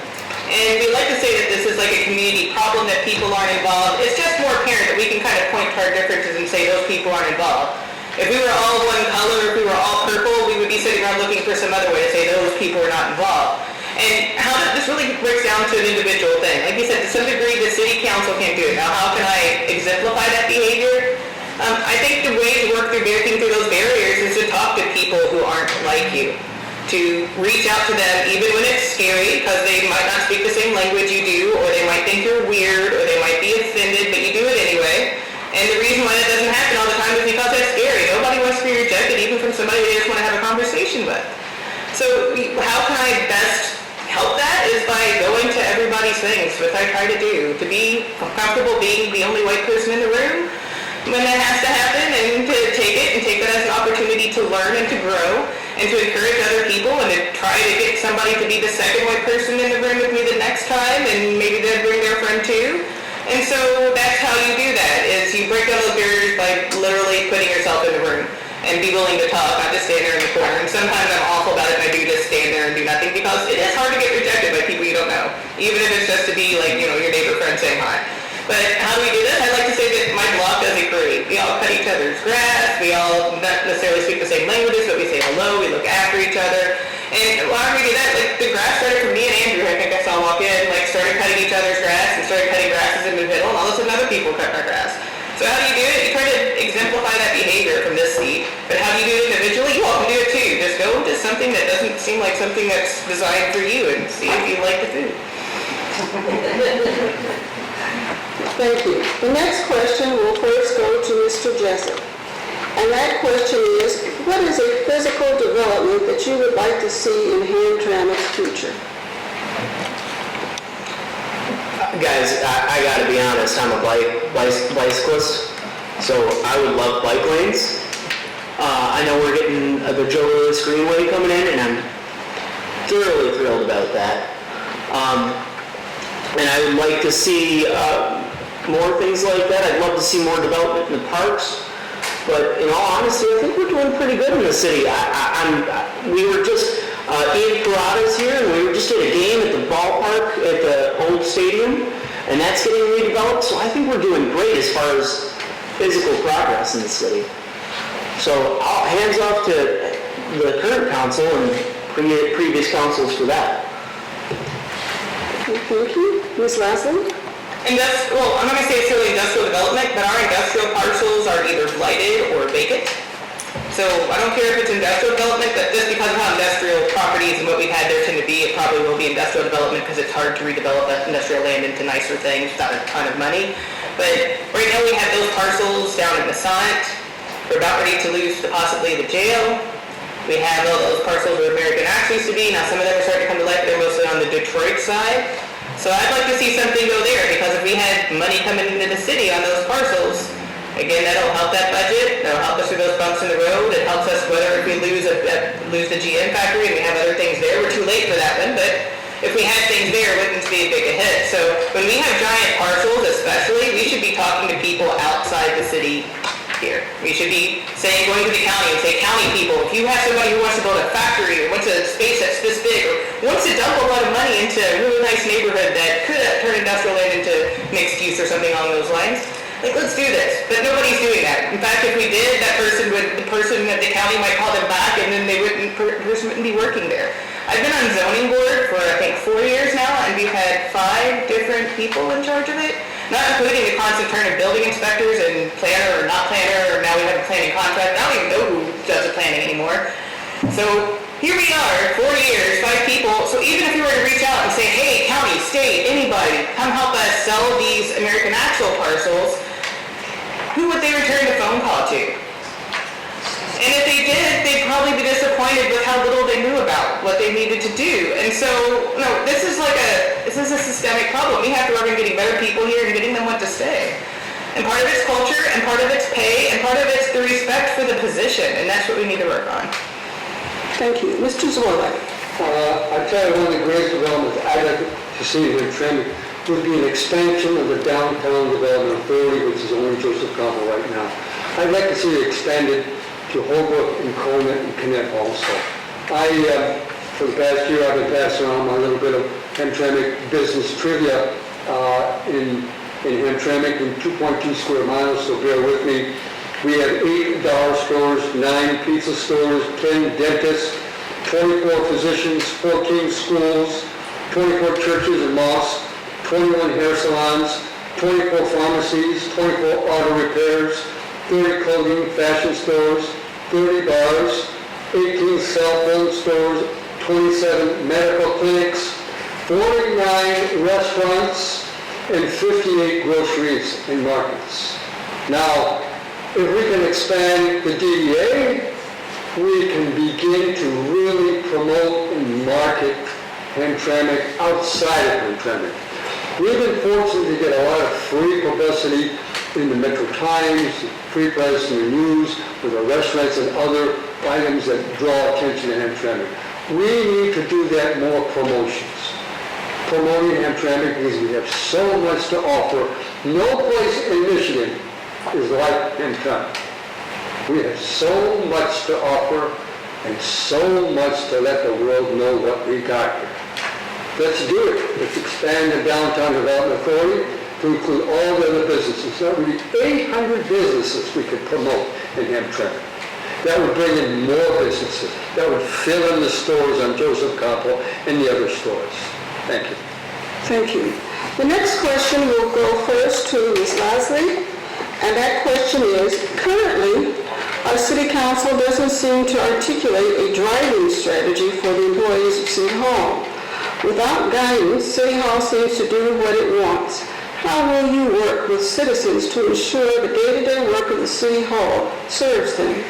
And we like to say that this is like a community problem, that people aren't involved. It's just more apparent that we can kind of point to our differences and say those people aren't involved. If we were all one color, if we were all purple, we would be sitting around looking for some other way to say those people are not involved. And this really breaks down to an individual thing. Like you said, to some degree, the city council can't do it. Now, how can I exemplify that behavior? I think the way to work through breaking through those barriers is to talk to people who aren't like you. To reach out to them even when it's scary, because they might not speak the same language you do, or they might think you're weird, or they might be offended, but you do it anyway. And the reason why that doesn't happen all the time is because that's scary. Nobody wants to be rejected, even from somebody they just want to have a conversation with. So how can I best help that is by going to everybody's things, which I try to do, to be comfortable being the only white person in the room when that has to happen, and to take that as an opportunity to learn and to grow, and to encourage other people, and to try to get somebody to be the second white person in the room with me the next time, and maybe they'll bring their friend too. And so that's how you do that, is you break down those barriers by literally putting yourself in the room and be willing to talk, not just stand there in the corner. And sometimes I'm awful about it and I do just stand there and do nothing, because it is hard to get rejected by people you don't know, even if it's just to be like, your neighbor friend saying hi. But how do we do this? I like to say that my block does it great. We all cut each other's grass, we all not necessarily speak the same languages, but we say hello, we look after each other. And why do we do that? Like, the grass started from me and Andrew, I think I saw walk in, started cutting each other's grass and started cutting grasses in the middle, and all of a sudden other people cut our grass. So how do you do it? You try to exemplify that behavior from this seat. But how do you do it individually? You all can do it too. Just go to something that doesn't seem like something that's designed for you and see if you like the food. Thank you. The next question will first go to Mr. Jessup. And that question is, what is a physical development that you would like to see in Hamtramck's future? Guys, I gotta be honest, I'm a bicyclist, so I would love bike lanes. I know we're getting the Joe Lewis Greenway coming in, and I'm thoroughly thrilled about that. And I would like to see more things like that. I'd love to see more development in the parks. But in all honesty, I think we're doing pretty good in the city. We were just, Ian Parada's here, and we were just at a game at the ballpark at the old stadium, and that's getting redeveloped. So I think we're doing great as far as physical progress in the city. So hands off to the current council and previous councils for that. Thank you. Ms. Leslie? I'm not going to say it's really industrial development, but our industrial parcels are either blighted or vacant. So I don't care if it's industrial development, but just because of how industrial properties and what we've had there tend to be, it probably will be industrial development, because it's hard to redevelop that industrial land into nicer things without a ton of money. But right now we have those parcels down in Masant. We're about ready to lose possibly the jail. We have all those parcels where American Axe used to be. Now some of them are starting to come to life. They're mostly on the Detroit side. So I'd like to see something go there, because if we had money coming into the city on those parcels, again, that'll help that budget, that'll help us through those bumps in the road, it helps us whether if we lose the GM factory and we have other things there. We're too late for that one, but if we had things there, it wouldn't be a big a hit. So when we have giant parcels especially, we should be talking to people outside the city here. We should be going to the county and say, county people, if you have somebody who wants to build a factory or wants a space that's this big or wants to dump a lot of money into a really nice neighborhood that could turn industrial land into mixed use or something along those lines, let's do this. But nobody's doing that. In fact, if we did, the person at the county might call them back, and then person wouldn't be working there. I've been on zoning board for I think 4 years now, and we've had 5 different people in charge of it, not including the constant turn of building inspectors and planner or not planner, or now we have a planning contract. I don't even know who does the planning anymore. So here we are, 4 years, 5 people, so even if you were to reach out and say, hey, county, state, anybody, come help us sell these American Axle parcels, who would they return the phone call to? And if they did, they'd probably be disappointed with how little they knew about what they needed to do. And so, no, this is a systemic problem. We have to work on getting better people here and getting them what to say. And part of it's culture, and part of it's pay, and part of it's the respect for the position, and that's what we need to work on. Thank you. Mr. Zorlak. I tell you, one of the greatest developments I'd like to see here in Hamtramck would be an expansion of the Downtown Development Authority, which is only Joseph Campbell right now. I'd like to see it expanded to Holbrook and Conant and Connect also. For the past year, I've been passing around my little bit of Hamtramck business trivia in Hamtramck in 2.2 square miles, so bear with me. We have 8 dollar stores, 9 pizza stores, 10 dentists, 24 physicians, 14 schools, 24 churches and mosques, 21 hair salons, 24 pharmacies, 24 auto repairs, 30 clothing, fashion stores, 30 bars, 18 cell phone stores, 27 medical clinics, 49 restaurants, and 58 groceries and markets. Now, if we can expand the DEA, we can begin to really promote and market Hamtramck outside of Hamtramck. We've been fortunate to get a lot of free publicity in the Metro Times, free press in the news, with the restaurants and other items that draw attention to Hamtramck. We need to do that more promotions. Promoting Hamtramck because we have so much to offer. No place in Michigan is like Hamtramck. We have so much to offer and so much to let the world know what we got here. Let's do it. Let's expand the Downtown Development Authority to include all the other businesses. That would be 800 businesses we could promote in Hamtramck. That would bring in more businesses. That would fill in the stores on Joseph Campbell and the other stores. Thank you. Thank you. The next question will go first to Ms. Lasley, and that question is, currently, our city council doesn't seem to articulate a driving strategy for the employees of City Hall. Without guidance, City Hall seems to do what it wants. How will you work with citizens to ensure the day-to-day work of the City Hall serves them?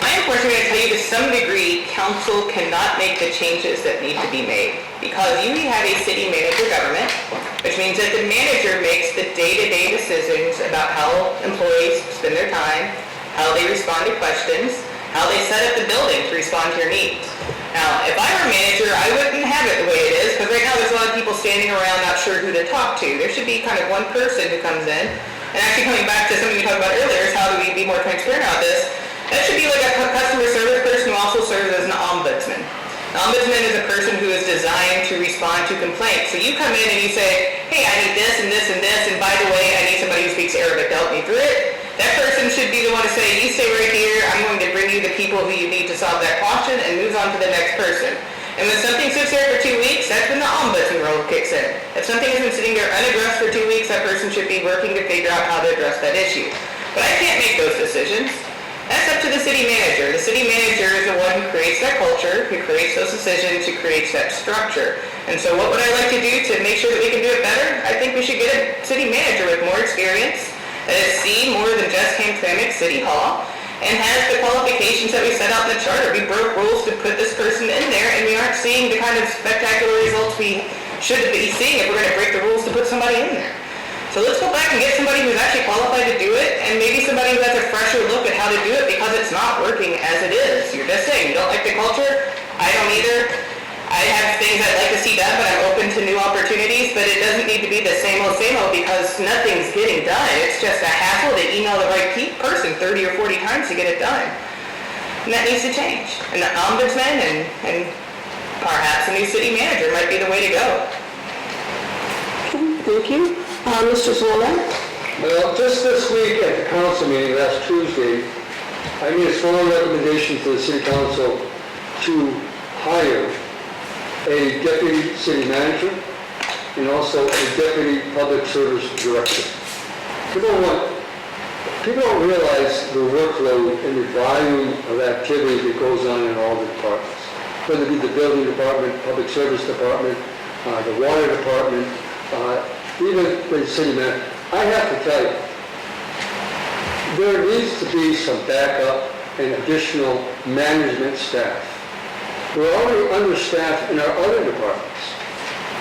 I am fortunate to tell you to some degree, council cannot make the changes that need to be made because you have a city manager government, which means that the manager makes the day-to-day decisions about how employees spend their time, how they respond to questions, how they set up the building to respond to your needs. Now, if I were a manager, I wouldn't have it the way it is because right now there's a lot of people standing around not sure who to talk to. There should be kind of one person who comes in. And actually coming back to something we talked about earlier is how do we be more transparent about this. That should be like a customer service person who also serves as an ombudsman. An ombudsman is a person who is designed to respond to complaints. So you come in and you say, hey, I need this and this and this, and by the way, I need somebody who speaks Arabic to help me through it. That person should be the one to say, you stay right here, I'm going to bring you the people who you need to solve that question, and moves on to the next person. And when something sits there for 2 weeks, that's when the ombudsman role kicks in. If something has been sitting there unaddressed for 2 weeks, that person should be working to figure out how to address that issue. But I can't make those decisions. That's up to the city manager. The city manager is the one who creates that culture, who creates those decisions, who creates that structure. And so what would I like to do to make sure that we can do it better? I think we should get a city manager with more experience, that has seen more than just Hamtramck City Hall, and has the qualifications that we set out in the charter. We broke rules to put this person in there, and we aren't seeing the kind of spectacular results we should be seeing if we're going to break the rules to put somebody in there. So let's go back and get somebody who's actually qualified to do it, and maybe somebody who has a fresher look at how to do it because it's not working as it is. You're just saying, you don't like the culture? I don't either. I have things I'd like to see done, but I'm open to new opportunities, but it doesn't need to be the same old because nothing's getting done. It's just a hassle to email the right person 30 or 40 times to get it done. And that needs to change. And the ombudsman and perhaps a new city manager might be the way to go. Thank you. Mr. Zorlak? Well, just this week at the council meeting last Tuesday, I made a strong recommendation to the city council to hire a deputy city manager and also a deputy public service director. People don't realize the workload and the volume of activity that goes on in all the departments. whether it be the building department, public service department, the water department, even the city manager. I have to tell you, there needs to be some backup and additional management staff. We're already understaffed in our other departments.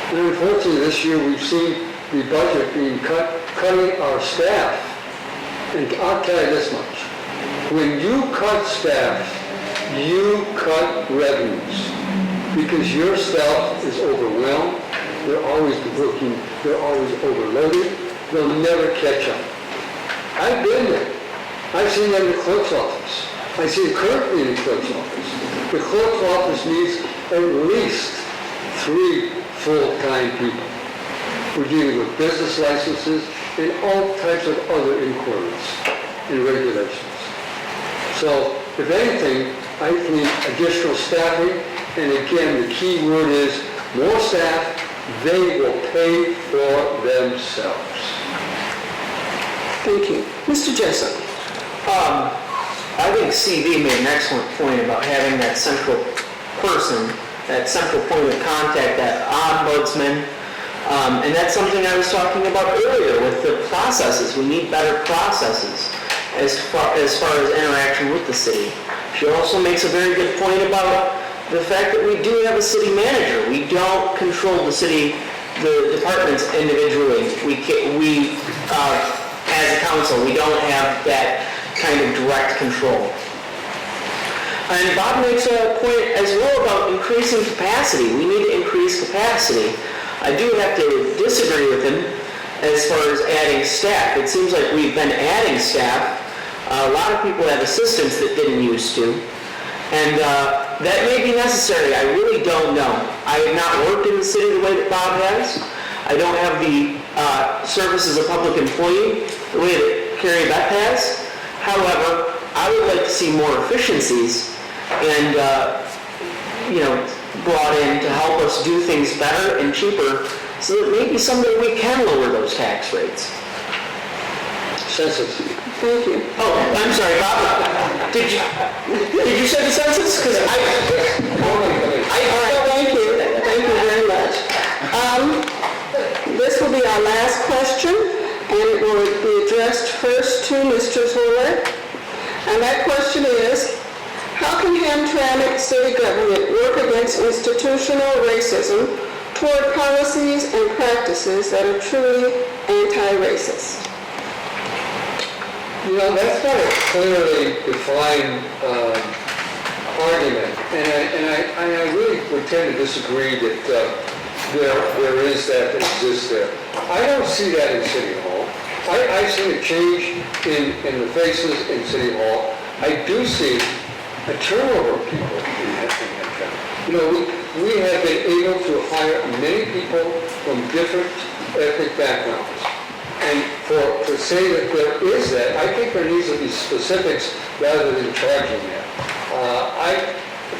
And unfortunately, this year we've seen the budget being cutting our staff. And I'll tell you this much. When you cut staff, you cut revenues. Because your staff is overwhelmed. They're always working. They're always overloaded. They'll never catch up. I've been there. I've seen that in the clerk's office. I see it currently in the clerk's office. The clerk's office needs at least 3 full-time people. We're dealing with business licenses and all types of other inquiries and regulations. So, if anything, I need additional staffing, and again, the key word is more staff. They will pay for themselves. Thank you. Mr. Jessup. I think CV made an excellent point about having that central person, that central point of contact, that ombudsman, and that's something I was talking about earlier with the processes. We need better processes as far as interaction with the city. She also makes a very good point about the fact that we do have a city manager. We don't control the city, the departments individually. We as a council, we don't have that kind of direct control. And Bob makes a point as well about increasing capacity. We need to increase capacity. I do have to disagree with him as far as adding staff. It seems like we've been adding staff. A lot of people have assistants that didn't used to. And that may be necessary. I really don't know. I have not worked in the city the way that Bob has. I don't have the service as a public employee the way that Carrie Beth has. However, I would like to see more efficiencies and brought in to help us do things better and cheaper, so that maybe someday we can lower those tax rates. Census. Thank you. Oh, I'm sorry, Bob. Did you say the census? Because Thank you. Thank you very much. This will be our last question, and it will be addressed first to Mr. Zuller. And that question is, how can Hamtramck city government work against institutional racism toward policies and practices that are truly anti-racist? That's not a clearly defined argument, and I really would tend to disagree that there is that exists there. I don't see that in City Hall. I've seen a change in the faces in City Hall. I do see a turnover of people in that town. We have been able to hire many people from different ethnic backgrounds. And to say that there is that, I think there needs to be specifics rather than charging that.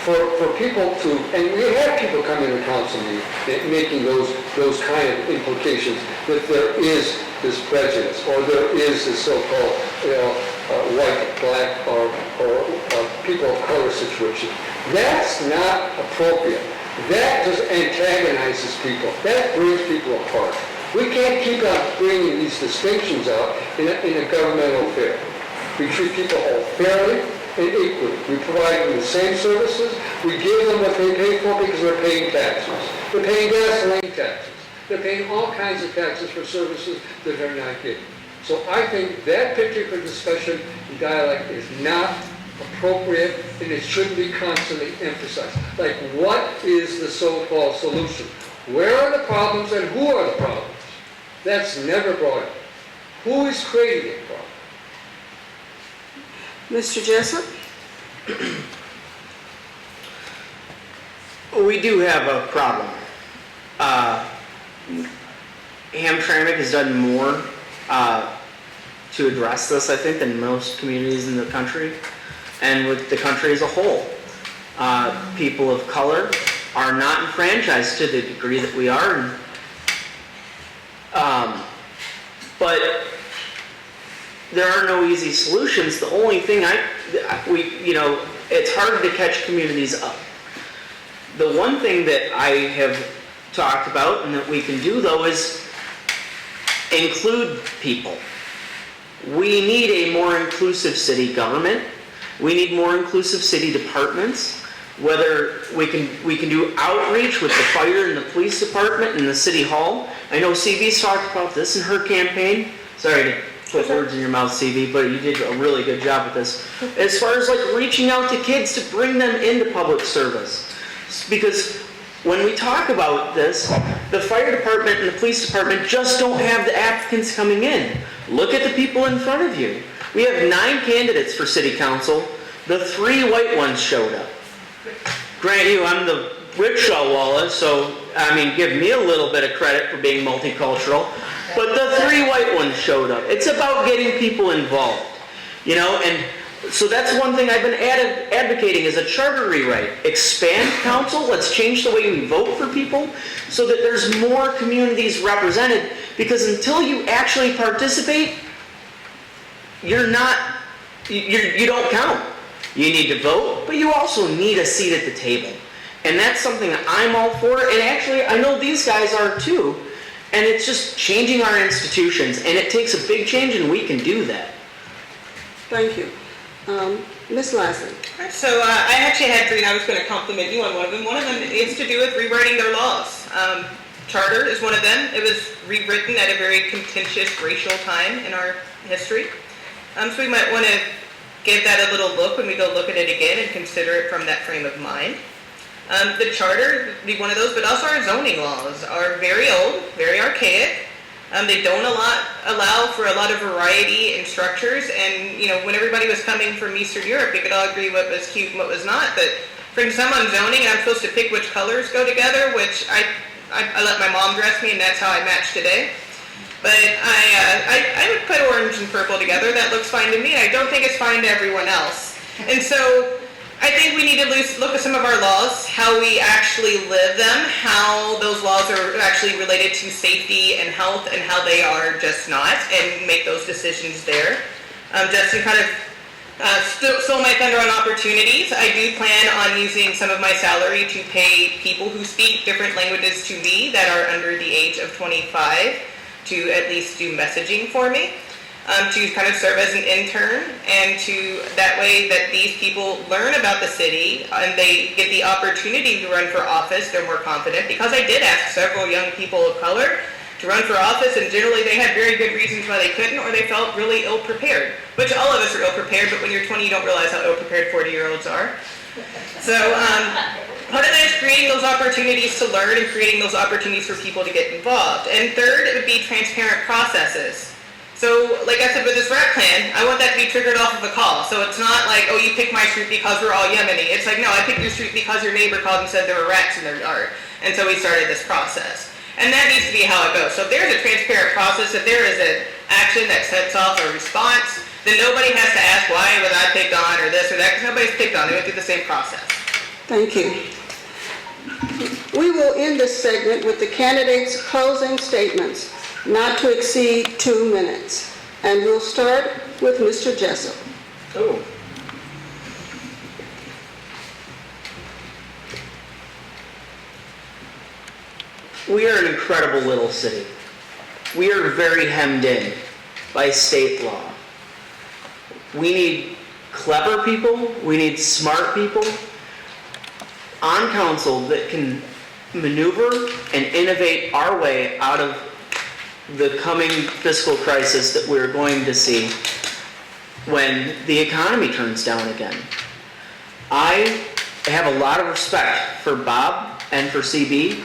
For people to, and we have people come into council meeting making those kind of implications that there is this prejudice or there is this so-called white, black, or people of color situation. That's not appropriate. That just antagonizes people. That brings people apart. We can't keep on bringing these distinctions out in a governmental affair. We treat people all fairly and equally. We provide them the same services. We give them what they pay for because they're paying taxes. They're paying gasoline taxes. They're paying all kinds of taxes for services that they're not getting. So I think that particular discussion and dialogue is not appropriate, and it shouldn't be constantly emphasized. Like, what is the so-called solution? Where are the problems and who are the problems? That's never brought up. Who is creating the problem? Mr. Jessup? We do have a problem. Hamtramck has done more to address this, I think, than most communities in the country, and with the country as a whole. People of color are not enfranchised to the degree that we are. But there are no easy solutions. The only thing it's hard to catch communities up. The one thing that I have talked about and that we can do though is include people. We need a more inclusive city government. We need more inclusive city departments. Whether we can do outreach with the fire and the police department and the city hall. I know CB's talked about this in her campaign. Sorry to put words in your mouth, CB, but you did a really good job with this. As far as like reaching out to kids to bring them into public service. Because when we talk about this, the fire department and the police department just don't have the applicants coming in. Look at the people in front of you. We have 9 candidates for city council. The 3 white ones showed up. Grant you, I'm the rickshaw walla, so, I mean, give me a little bit of credit for being multicultural. But the 3 white ones showed up. It's about getting people involved, you know, and so that's one thing I've been advocating is a charter rewrite. Expand council, let's change the way we vote for people so that there's more communities represented, because until you actually participate, you don't count. You need to vote, but you also need a seat at the table. And that's something that I'm all for, and actually I know these guys are too, and it's just changing our institutions, and it takes a big change and we can do that. Thank you. Ms. Lasley. So I actually had 3, and I was going to compliment you on one of them. One of them is to do with rewriting their laws. Charter is one of them. It was rewritten at a very contentious racial time in our history. So we might want to give that a little look when we go look at it again and consider it from that frame of mind. The charter would be one of those, but also our zoning laws are very old, very archaic. They don't allow for a lot of variety in structures, and you know, when everybody was coming from Eastern Europe, we could all agree what was cute and what was not. But for some on zoning, and I'm supposed to pick which colors go together, which I let my mom dress me, and that's how I match today. But I would put orange and purple together. That looks fine to me. I don't think it's fine to everyone else. And so I think we need to look at some of our laws, how we actually live them, how those laws are actually related to safety and health, and how they are just not, and make those decisions there. Just to kind of stole my thunder on opportunities, I do plan on using some of my salary to pay people who speak different languages to me that are under the age of 25 to at least do messaging for me. To kind of serve as an intern, and to that way that these people learn about the city and they get the opportunity to run for office, they're more confident. Because I did ask several young people of color to run for office, and generally they had very good reasons why they couldn't, or they felt really ill-prepared. Which all of us are ill-prepared, but when you're 20 you don't realize how ill-prepared 40-year-olds are. So part of that is creating those opportunities to learn and creating those opportunities for people to get involved. And third, it would be transparent processes. So, like I said with this rap plan, I want that to be triggered off of a call. So it's not like, oh, you picked my street because we're all Yemeni. It's like, no, I picked your street because your neighbor called and said there were rats in their yard. And so we started this process. And that needs to be how it goes. So if there's a transparent process, if there is an action that sets off a response, then nobody has to ask why was I picked on or this or that, because nobody's picked on. They went through the same process. Thank you. We will end this segment with the candidates' closing statements, not to exceed 2 minutes. And we'll start with Mr. Jessup. Oh. We are an incredible little city. We are very hemmed in by state law. We need clever people, we need smart people on council that can maneuver and innovate our way out of the coming fiscal crisis that we're going to see when the economy turns down again. I have a lot of respect for Bob and for CB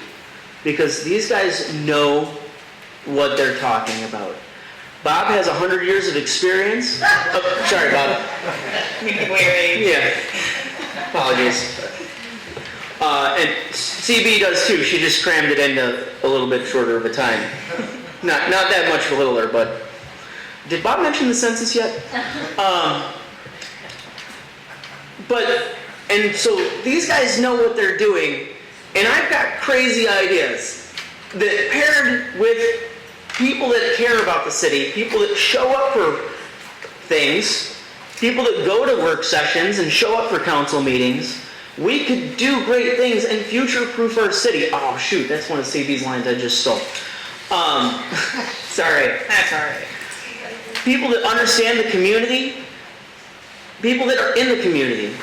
because these guys know what they're talking about. Bob has 100 years of experience. Oh, sorry, Bob. Yeah. Apologies. And CB does too. She just crammed it into a little bit shorter of a time. Not that much littler, but did Bob mention the census yet? And so these guys know what they're doing, and I've got crazy ideas that paired with people that care about the city, people that show up for things, people that go to work sessions and show up for council meetings, We could do great things and future-proof our city. Oh shoot, that's one of CB's lines I just stole. Sorry. That's all right. People that understand the community, people that are in the community,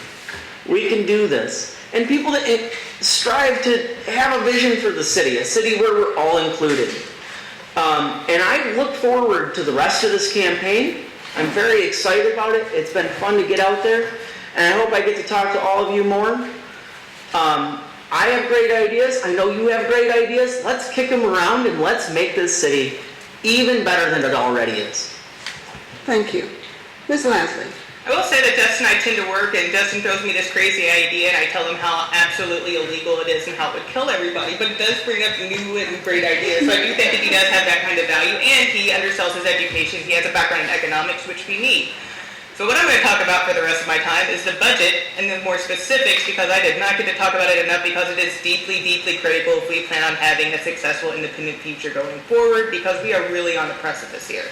we can do this. And people that strive to have a vision for the city, a city where we're all included. And I look forward to the rest of this campaign. I'm very excited about it. It's been fun to get out there. And I hope I get to talk to all of you more. I have great ideas. I know you have great ideas. Let's kick them around and let's make this city even better than it already is. Thank you. Ms. Lasley. I will say that Justin and I tend to work, and Justin throws me this crazy idea, and I tell him how absolutely illegal it is and how it would kill everybody, but it does bring up new and great ideas. So I do think that he does have that kind of value, and he undersells his education. He has a background in economics, which we need. So what I'm going to talk about for the rest of my time is the budget and the more specifics, because I did not get to talk about it enough, because it is deeply, deeply critical if we plan on having a successful independent future going forward, because we are really on the precipice here.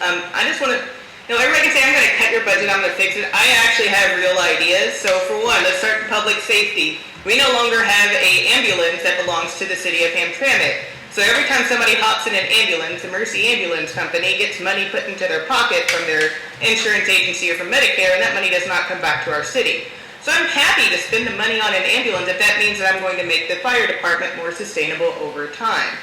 I just want to, everybody can say, I'm going to cut your budget, I'm going to fix it. I actually have real ideas. So for one, let's start with public safety. We no longer have an ambulance that belongs to the city of Hamtramck. So every time somebody hops in an ambulance, the Mercy Ambulance Company gets money put into their pocket from their insurance agency or from Medicare, and that money does not come back to our city. So I'm happy to spend the money on an ambulance if that means that I'm going to make the fire department more sustainable over time.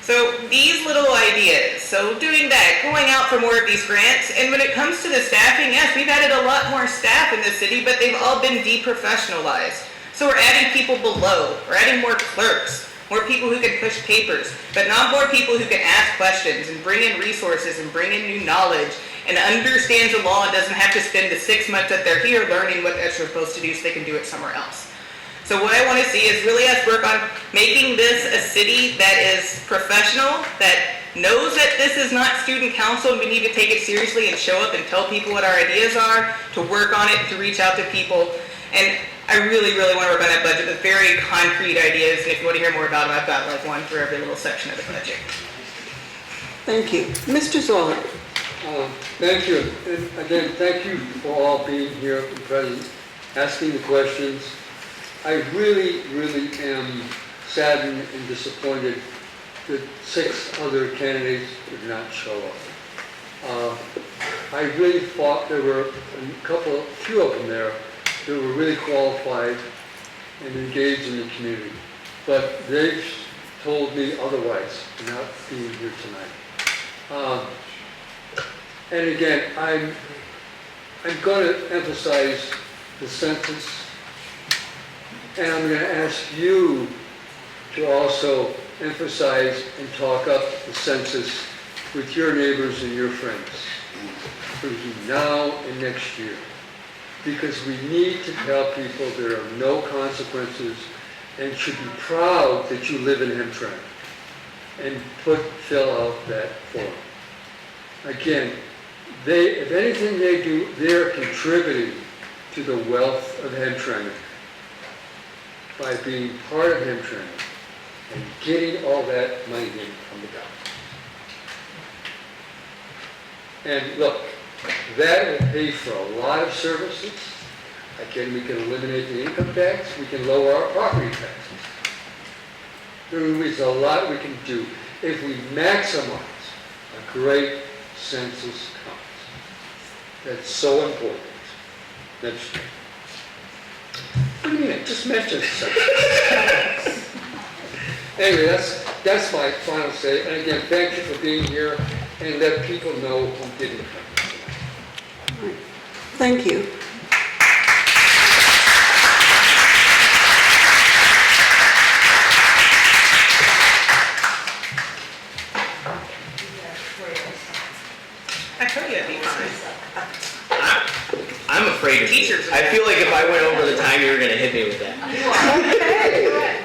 So these little ideas, so doing that, going out for more of these grants, and when it comes to the staffing, yes, we've added a lot more staff in the city, but they've all been deprofessionalized. So we're adding people below, we're adding more clerks, more people who can push papers, but not more people who can ask questions and bring in resources and bring in new knowledge and understands the law and doesn't have to spend the 6 months that they're here learning what they're supposed to do so they can do it somewhere else. So what I want to see is really us work on making this a city that is professional, that knows that this is not student council and we need to take it seriously and show up and tell people what our ideas are, to work on it, to reach out to people. And I really, really want to work on that budget with very concrete ideas. And if you want to hear more about them, I've got like one for every little section of the budget. Thank you. Mr. Zoller. Thank you. And again, thank you for all being here and present, asking the questions. I really, really am saddened and disappointed that 6 other candidates did not show up. I really thought there were a few of them there that were really qualified and engaged in the community. But they've told me otherwise, not being here tonight. And again, I'm going to emphasize the census. And I'm going to ask you to also emphasize and talk up the census with your neighbors and your friends between now and next year. Because we need to tell people there are no consequences and should be proud that you live in Hamtramck and fill out that form. Again, if anything they do, they're contributing to the wealth of Hamtramck by being part of Hamtramck and getting all that money in from the government. And look, that will pay for a lot of services. Again, we can eliminate the income tax, we can lower our property taxes. There is a lot we can do if we maximize a great census count. That's so important. Next year. What do you mean? I just mentioned something. Anyway, that's my final say. And again, thank you for being here and let people know who didn't come. Right. Thank you. I told you it'd be fine. I'm afraid of teachers. I feel like if I went over the time, you were going to hit me with that.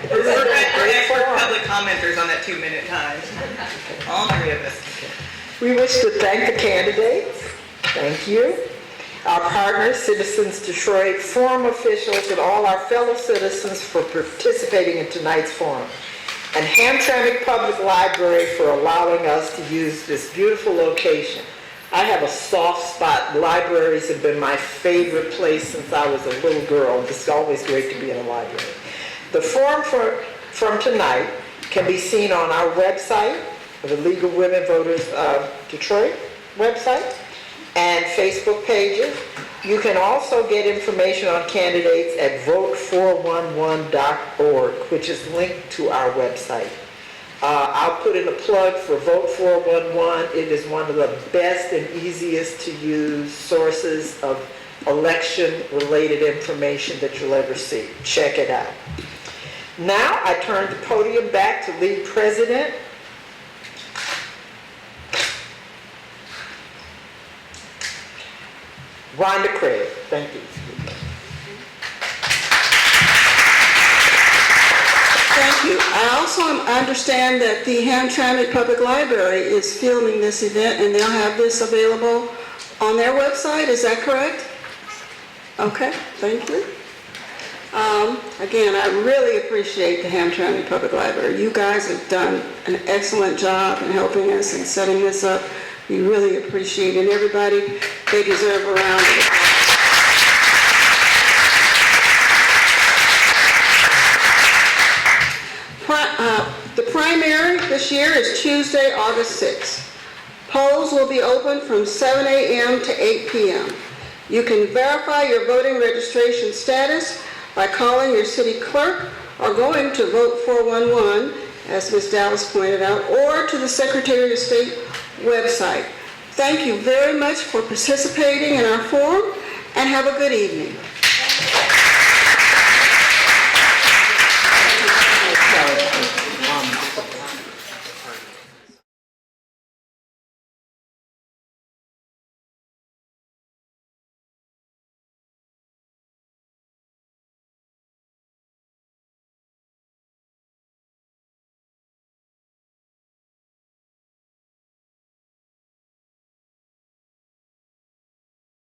We're expert public commenters on that 2-minute time. All 3 of us. We wish to thank the candidates. Thank you. Our partners, Citizens Detroit, forum officials, and all our fellow citizens for participating in tonight's forum. And Hamtramck Public Library for allowing us to use this beautiful location I have a soft spot. Libraries have been my favorite place since I was a little girl. It's always great to be in a library. The forum from tonight can be seen on our website, the League of Women Voters of Detroit website, and Facebook pages. You can also get information on candidates at vote411.org, which is linked to our website. I'll put in a plug for Vote 411. It is one of the best and easiest to use sources of election-related information that you'll ever see. Check it out. Now I turn the podium back to League President Rhonda Craig. Thank you. Thank you. I also understand that the Hamtramck Public Library is filming this event, and they'll have this available on their website. Is that correct? Okay, thank you. Again, I really appreciate the Hamtramck Public Library. You guys have done an excellent job in helping us and setting this up. We really appreciate it. And everybody, they deserve a round of applause. The primary this year is Tuesday, August 6th. Polls will be open from 7 a.m. to 8 p.m. You can verify your voting registration status by calling your city clerk or going to Vote 411, as Ms. Dallas pointed out, or to the Secretary of State website. Thank you very much for participating in our forum, and have a good evening.